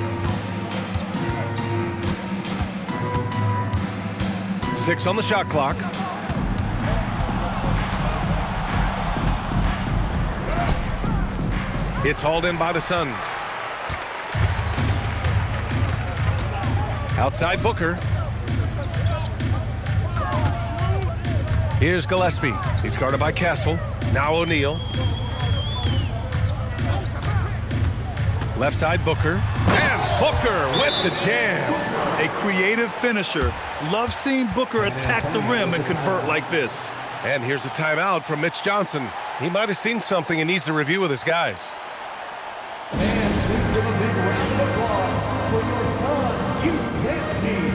6 on the shot clock. It's hauled in by the Suns. Outside Booker. Here's Gillespie. He's guarded by Castle. Now O'Neal. Left side Booker. And Booker with the jam.
A creative finisher. Love seeing Booker attack the rim and convert like this.
And here's a timeout from Mitch Johnson. He might have seen something and needs to review with his guys.
And please give a big round of applause for your Sun Youth team.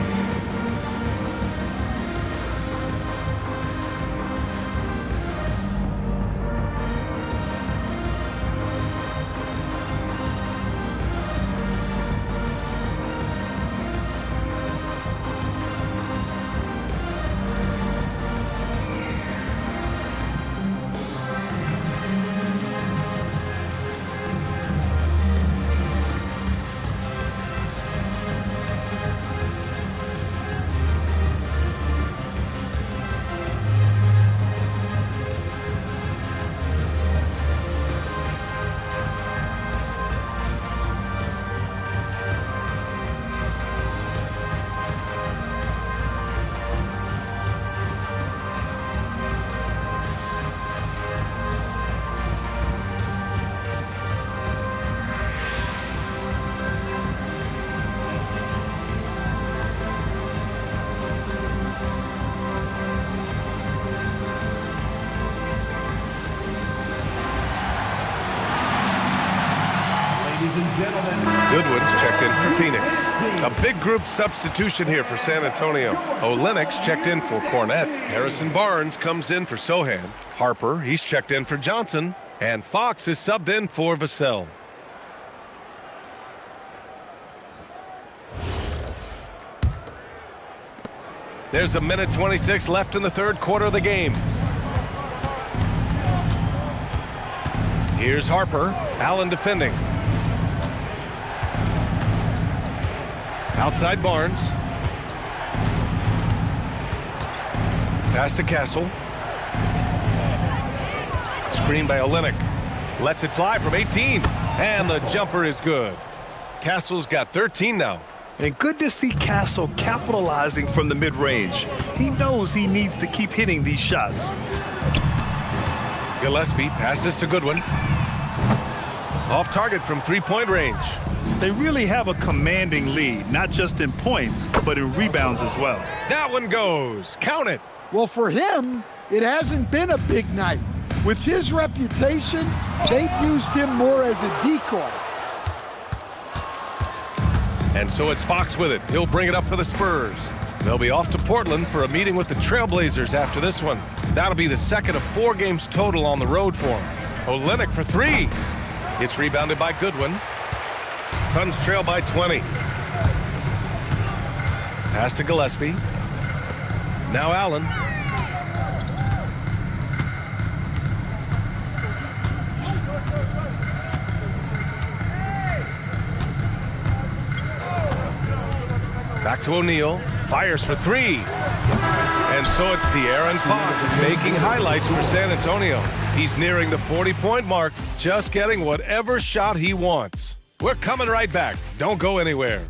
Goodwin's checked in for Phoenix. A big group substitution here for San Antonio. Olenek's checked in for Cornette. Harrison Barnes comes in for Sohan. Harper, he's checked in for Johnson. And Fox is subbed in for Vassell. There's 1:26 left in the third quarter of the game. Here's Harper. Allen defending. Outside Barnes. Pass to Castle. Screen by Olynyk. Lets it fly from 18. And the jumper is good. Castle's got 13 now.
And good to see Castle capitalizing from the mid-range. He knows he needs to keep hitting these shots.
Gillespie passes to Goodwin. Off target from three-point range.
They really have a commanding lead, not just in points, but in rebounds as well.
That one goes. Count it.
Well, for him, it hasn't been a big night. With his reputation, they've used him more as a decoy.
And so it's Fox with it. He'll bring it up for the Spurs. They'll be off to Portland for a meeting with the Trailblazers after this one. That'll be the second of 4 games total on the road for him. Olynyk for 3. It's rebounded by Goodwin. Suns trail by 20. Pass to Gillespie. Now Allen. Back to O'Neal. Fires for 3. And so it's De'Aaron Fox making highlights for San Antonio. He's nearing the 40-point mark, just getting whatever shot he wants. We're coming right back. Don't go anywhere.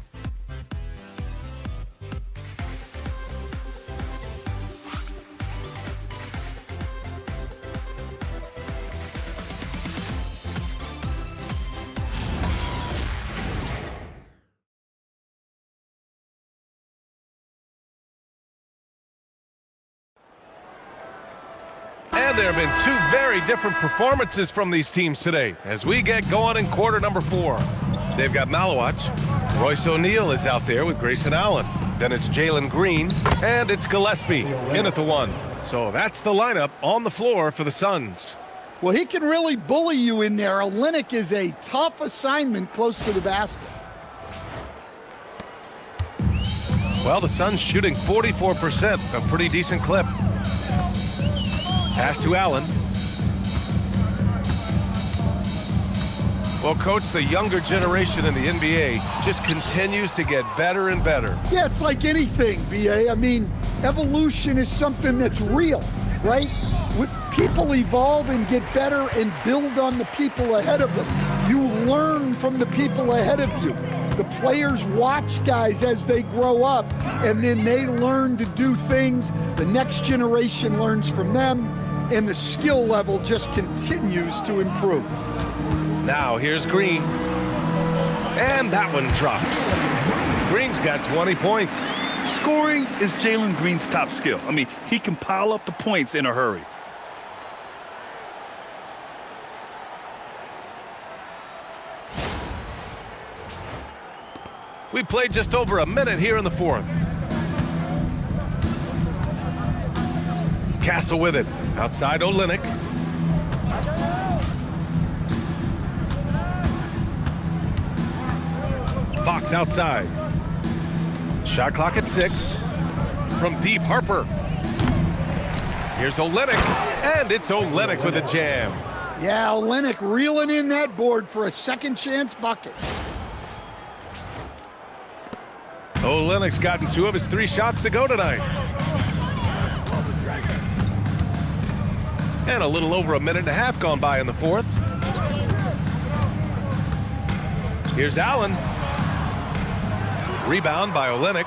And there have been 2 very different performances from these teams today as we get going in quarter number 4. They've got Malawach. Royce O'Neal is out there with Grayson Allen. Then it's Jalen Green, and it's Gillespie in at the 1. So that's the lineup on the floor for the Suns.
Well, he can really bully you in there. Olynyk is a tough assignment close to the basket.
Well, the Suns shooting 44%, a pretty decent clip. Pass to Allen. Well, Coach, the younger generation in the NBA just continues to get better and better.
Yeah, it's like anything, B.A. I mean, evolution is something that's real, right? People evolve and get better and build on the people ahead of them. You learn from the people ahead of you. The players watch guys as they grow up, and then they learn to do things. The next generation learns from them, and the skill level just continues to improve.
Now here's Green. And that one drops. Green's got 20 points.
Scoring is Jalen Green's top skill. I mean, he can pile up the points in a hurry.
We played just over a minute here in the fourth. Castle with it. Outside Olynyk. Fox outside. Shot clock at 6. From deep, Harper. Here's Olynyk. And it's Olynyk with a jam.
Yeah, Olynyk reeling in that board for a second chance bucket.
Olynyk's gotten 2 of his 3 shots to go tonight. And a little over a minute and a half gone by in the fourth. Here's Allen. Rebound by Olynyk.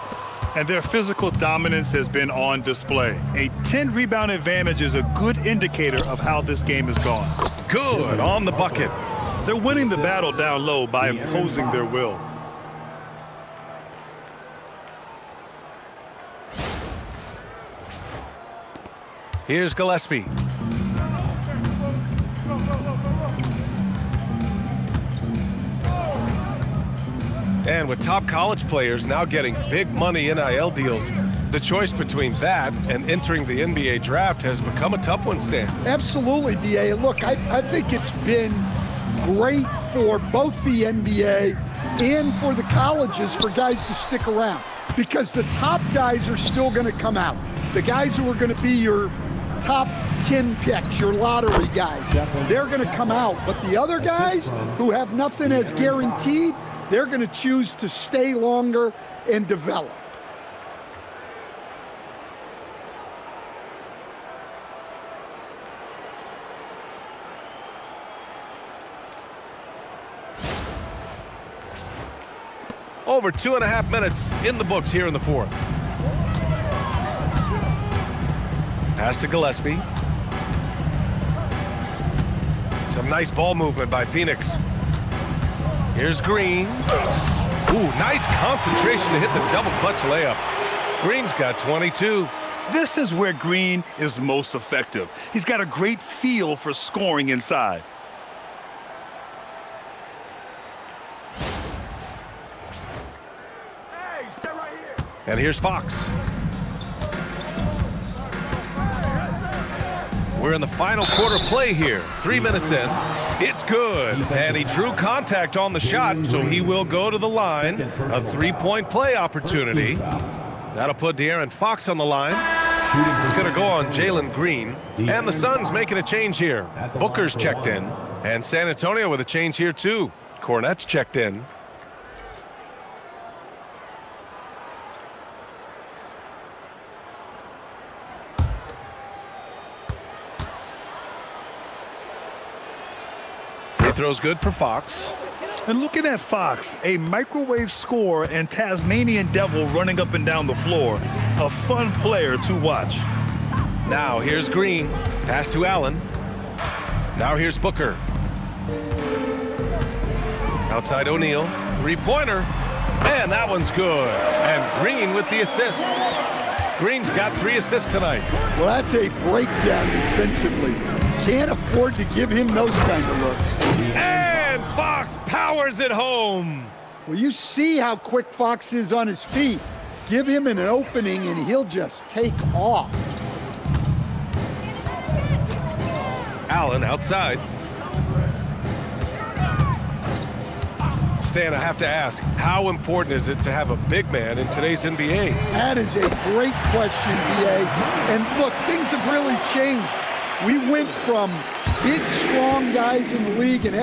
And their physical dominance has been on display. A 10-rebound advantage is a good indicator of how this game has gone.
Good on the bucket.
They're winning the battle down low by imposing their will.
Here's Gillespie. And with top college players now getting big money NIL deals, the choice between that and entering the NBA draft has become a tough one, Stan.
Absolutely, B.A. Look, I think it's been great for both the NBA and for the colleges for guys to stick around because the top guys are still going to come out. The guys who are going to be your top 10 picks, your lottery guys, they're going to come out. But the other guys who have nothing as guaranteed, they're going to choose to stay longer and develop.
Over 2.5 minutes in the books here in the fourth. Pass to Gillespie. Some nice ball movement by Phoenix. Here's Green. Ooh, nice concentration to hit the double clutch layup. Green's got 22.
This is where Green is most effective. He's got a great feel for scoring inside.
And here's Fox. We're in the final quarter play here. 3 minutes in. It's good. And he drew contact on the shot, so he will go to the line. A 3-point play opportunity. That'll put De'Aaron Fox on the line. It's going to go on Jalen Green. And the Suns making a change here. Booker's checked in. And San Antonio with a change here, too. Cornette's checked in. Throws good for Fox.
And looking at Fox, a microwave scorer and Tasmanian devil running up and down the floor. A fun player to watch.
Now here's Green. Pass to Allen. Now here's Booker. Outside O'Neal. 3-pointer. And that one's good. And Green with the assist. Green's got 3 assists tonight.
Well, that's a breakdown defensively. Can't afford to give him those kind of looks.
And Fox powers it home.
Well, you see how quick Fox is on his feet. Give him an opening and he'll just take off.
Allen outside. Stan, I have to ask, how important is it to have a big man in today's NBA?
That is a great question, B.A. And look, things have really changed. We went from big, strong guys in the league and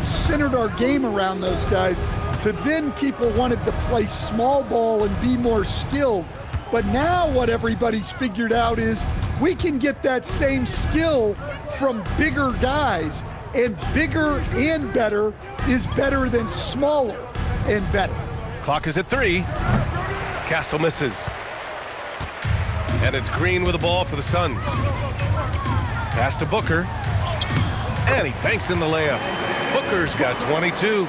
centered our game around those guys to then people wanted to play small ball and be more skilled. But now what everybody's figured out is we can get that same skill from bigger guys, and bigger and better is better than smaller and better.
Clock is at 3. Castle misses. And it's Green with the ball for the Suns. Pass to Booker. And he banks in the layup. Booker's got 22.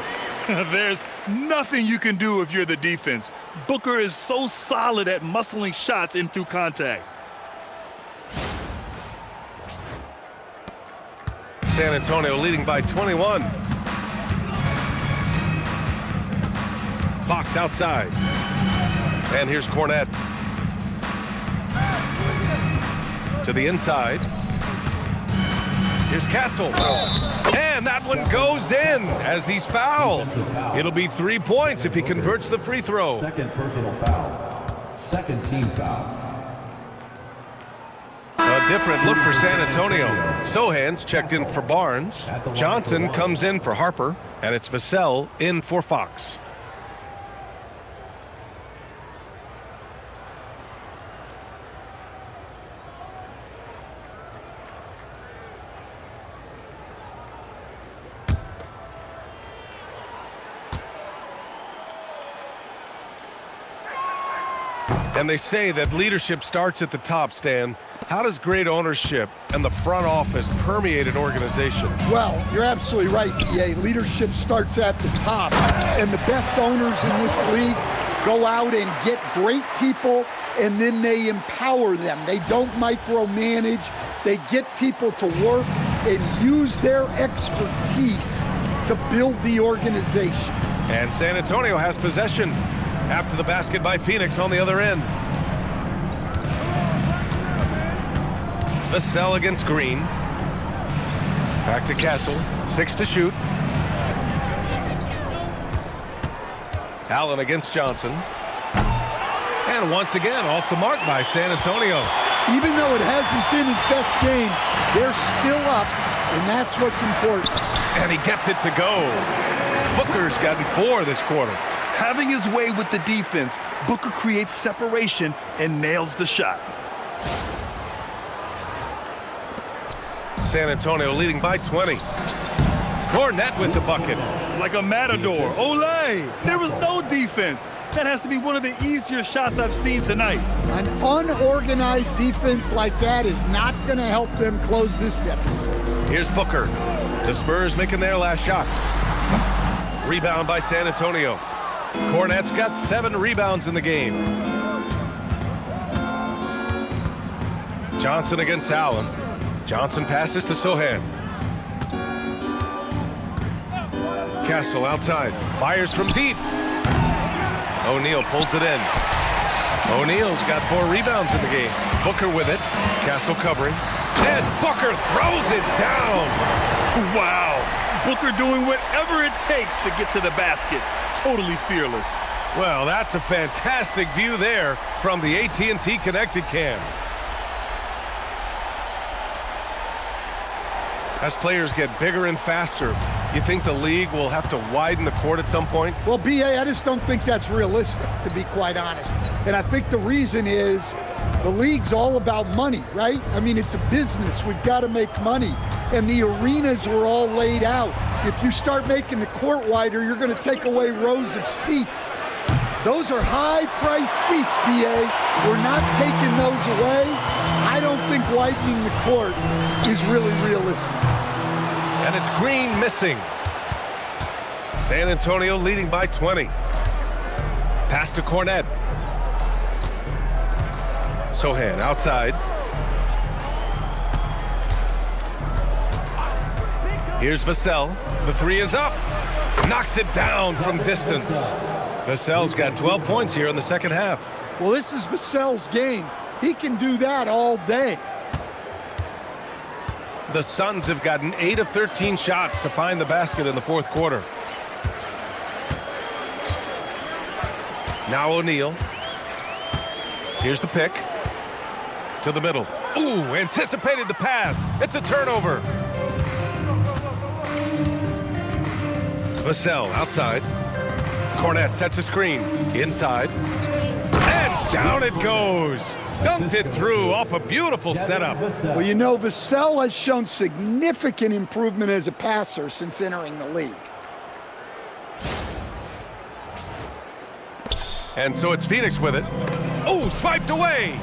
There's nothing you can do if you're the defense. Booker is so solid at muscling shots in through contact.
San Antonio leading by 21. Fox outside. And here's Cornette. To the inside. Here's Castle. And that one goes in as he's fouled. It'll be 3 points if he converts the free throw.
Second personal foul. Second team foul.
A different look for San Antonio. Sohan's checked in for Barnes. Johnson comes in for Harper. And it's Vassell in for Fox. And they say that leadership starts at the top, Stan. How does great ownership and the front office permeate an organization?
Well, you're absolutely right, BA. Leadership starts at the top. And the best owners in this league go out and get great people, and then they empower them. They don't micromanage. They get people to work and use their expertise to build the organization.
And San Antonio has possession after the basket by Phoenix on the other end. Vassell against Green. Back to Castle. 6 to shoot. Allen against Johnson. And once again, off the mark by San Antonio.
Even though it hasn't been his best game, they're still up, and that's what's important.
And he gets it to go. Booker's gotten 4 this quarter.
Having his way with the defense, Booker creates separation and nails the shot.
San Antonio leading by 20. Cornette with the bucket.
Like a matador. Olé! There was no defense. That has to be one of the easier shots I've seen tonight.
An unorganized defense like that is not going to help them close this deficit.
Here's Booker. The Spurs making their last shot. Rebound by San Antonio. Cornette's got 7 rebounds in the game. Johnson against Allen. Johnson passes to Sohan. Castle outside. Fires from deep. O'Neal pulls it in. O'Neal's got 4 rebounds in the game. Booker with it. Castle covering. And Booker throws it down.
Wow. Booker doing whatever it takes to get to the basket. Totally fearless.
Well, that's a fantastic view there from the AT&T Connected Cam. As players get bigger and faster, you think the league will have to widen the court at some point?
Well, BA, I just don't think that's realistic, to be quite honest. And I think the reason is the league's all about money, right? I mean, it's a business. We've got to make money. And the arenas were all laid out. If you start making the court wider, you're going to take away rows of seats. Those are high-priced seats, BA. We're not taking those away. I don't think widening the court is really realistic.
And it's Green missing. San Antonio leading by 20. Pass to Cornette. Sohan outside. Here's Vassell. The 3 is up. Knocks it down from distance. Vassell's got 12 points here in the second half.
Well, this is Vassell's game. He can do that all day.
The Suns have gotten 8 of 13 shots to find the basket in the fourth quarter. Now O'Neal. Here's the pick. To the middle. Ooh, anticipated the pass. It's a turnover. Vassell outside. Cornette sets a screen. Inside. And down it goes. Dunked it through off a beautiful setup.
Well, you know, Vassell has shown significant improvement as a passer since entering the league.
And so it's Phoenix with it. Oh, swiped away.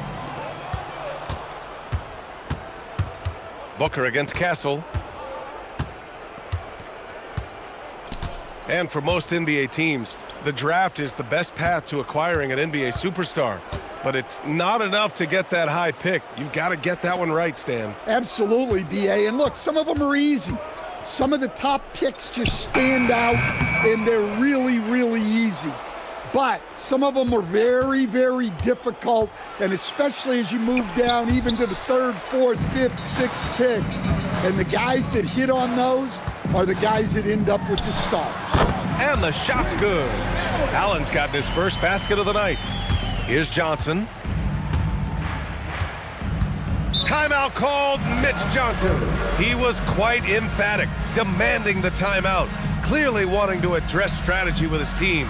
And for most NBA teams, the draft is the best path to acquiring an NBA superstar. But it's not enough to get that high pick. You've got to get that one right, Stan.
Absolutely, B.A. And look, some of them are easy. Some of the top picks just stand out, and they're really, really easy. But some of them are very, very difficult, and especially as you move down even to the 3rd, 4th, 5th, 6th picks. And the guys that hit on those are the guys that end up with the stars.
And the shot's good. Allen's gotten his first basket of the night. Here's Johnson. Timeout called. Mitch Johnson. He was quite emphatic, demanding the timeout, clearly wanting to address strategy with his team.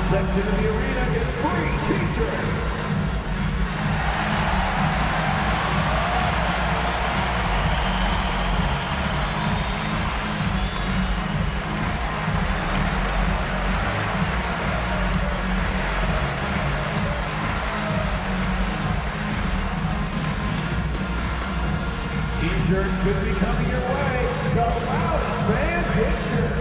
Section of the arena gets free t-shirts. T-shirt could be coming your way. The loudest fans get shirts.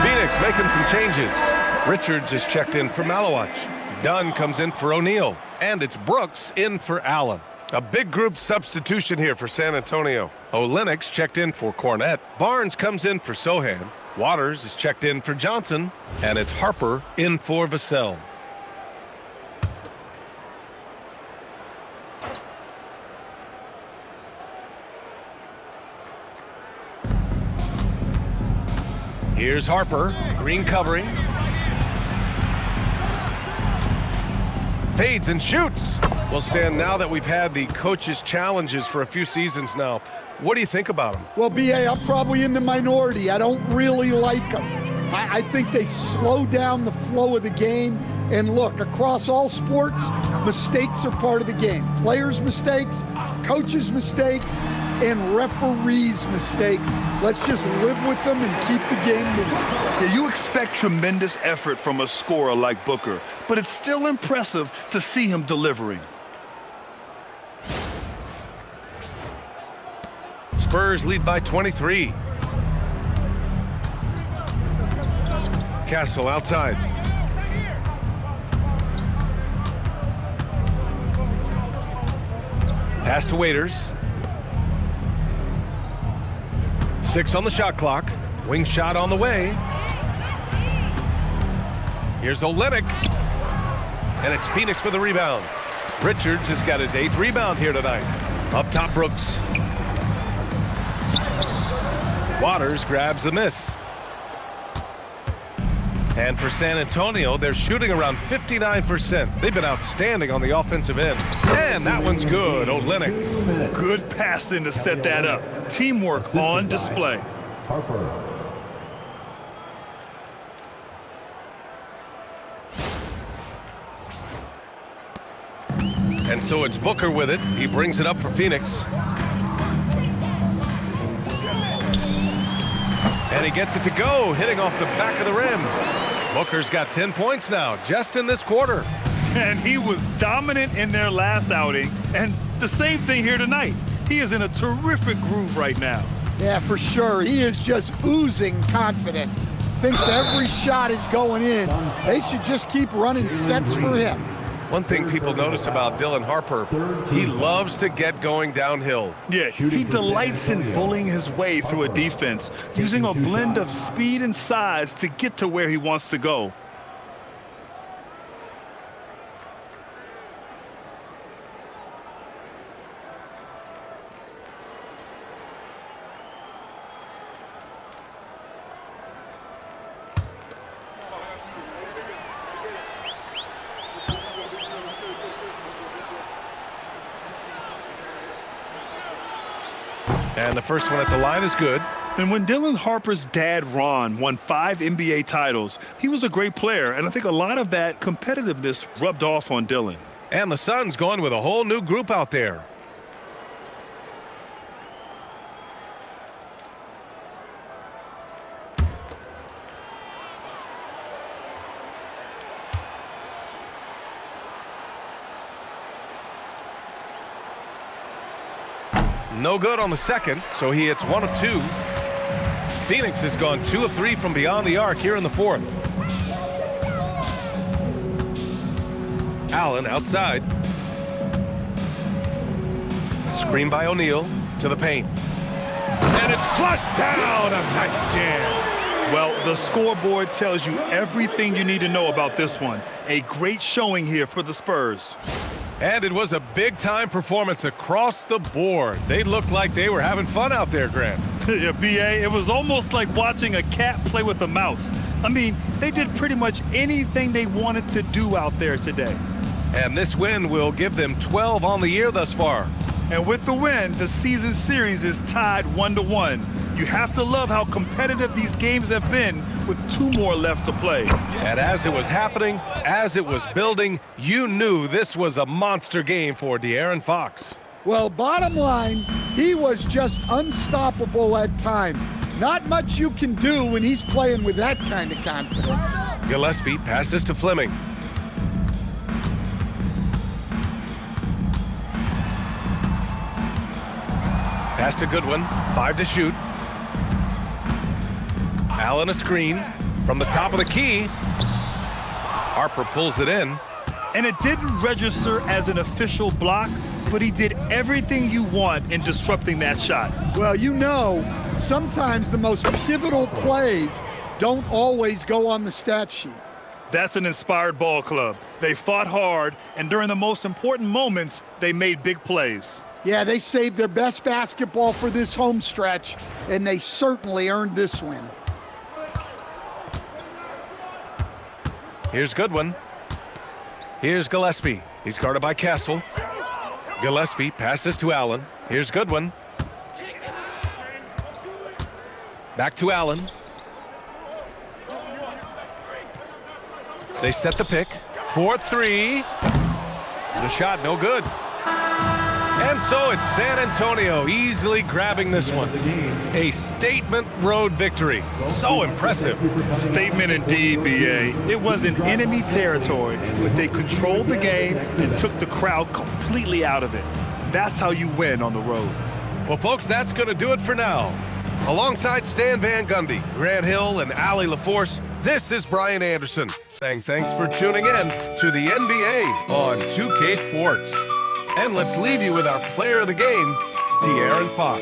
Phoenix making some changes. Richards is checked in for Malawach. Dunn comes in for O'Neal. And it's Brooks in for Allen. A big group substitution here for San Antonio. Olenek's checked in for Cornette. Barnes comes in for Sohan. Waters is checked in for Johnson. And it's Harper in for Vassell. Here's Harper, Green covering. Fades and shoots. Well, Stan, now that we've had the coaches' challenges for a few seasons now, what do you think about them?
Well, B.A., I'm probably in the minority. I don't really like them. I think they slow down the flow of the game. And look, across all sports, mistakes are part of the game. Players' mistakes, coaches' mistakes, and referees' mistakes. Let's just live with them and keep the game moving.
Yeah, you expect tremendous effort from a scorer like Booker, but it's still impressive to see him delivering.
Spurs lead by 23. Castle outside. Pass to Waiters. 6 on the shot clock. Wing shot on the way. Here's Olynyk. And it's Phoenix with a rebound. Richards has got his 8th rebound here tonight. Up top, Brooks. Waters grabs the miss. And for San Antonio, they're shooting around 59%. They've been outstanding on the offensive end. And that one's good, Olynyk.
Good passing to set that up. Teamwork on display.
Harper.
And so it's Booker with it. He brings it up for Phoenix. And he gets it to go, hitting off the back of the rim. Booker's got 10 points now, just in this quarter.
And he was dominant in their last outing, and the same thing here tonight. He is in a terrific groove right now.
Yeah, for sure. He is just oozing confidence. Thinks every shot is going in. They should just keep running sets for him.
One thing people notice about Dylan Harper, he loves to get going downhill.
Yeah, he delights in bullying his way through a defense, using a blend of speed and size to get to where he wants to go.
And the first one at the line is good.
And when Dylan Harper's dad, Ron, won 5 NBA titles, he was a great player, and I think a lot of that competitiveness rubbed off on Dylan.
And the Suns going with a whole new group out there. No good on the second, so he hits 1 of 2. Phoenix has gone 2 of 3 from beyond the arc here in the fourth. Allen outside. Screen by O'Neal to the paint. And it's flushed down. A nice jam.
Well, the scoreboard tells you everything you need to know about this one. A great showing here for the Spurs.
And it was a big-time performance across the board. They looked like they were having fun out there, Grant.
Yeah, B.A., it was almost like watching a cat play with a mouse. I mean, they did pretty much anything they wanted to do out there today.
And this win will give them 12 on the year thus far.
And with the win, the season series is tied 1-1. You have to love how competitive these games have been with 2 more left to play.
And as it was happening, as it was building, you knew this was a monster game for De'Aaron Fox.
Well, bottom line, he was just unstoppable at times. Not much you can do when he's playing with that kind of confidence.
Gillespie passes to Fleming. Pass to Goodwin, 5 to shoot. Allen a screen from the top of the key. Harper pulls it in.
And it didn't register as an official block, but he did everything you want in disrupting that shot.
Well, you know, sometimes the most pivotal plays don't always go on the stat sheet.
That's an inspired ball club. They fought hard, and during the most important moments, they made big plays.
Yeah, they saved their best basketball for this home stretch, and they certainly earned this win.
Here's Goodwin. Here's Gillespie. He's guarded by Castle. Gillespie passes to Allen. Here's Goodwin. Back to Allen. They set the pick. 4-3. The shot no good. And so it's San Antonio easily grabbing this one. A statement road victory. So impressive.
Statement indeed, B.A. It was in enemy territory, but they controlled the game and took the crowd completely out of it. That's how you win on the road.
Well, folks, that's going to do it for now. Alongside Stan Van Gundy, Grant Hill, and Allie LaForce, this is Brian Anderson saying thanks for tuning in to the NBA on 2K Sports. And let's leave you with our player of the game, De'Aaron Fox.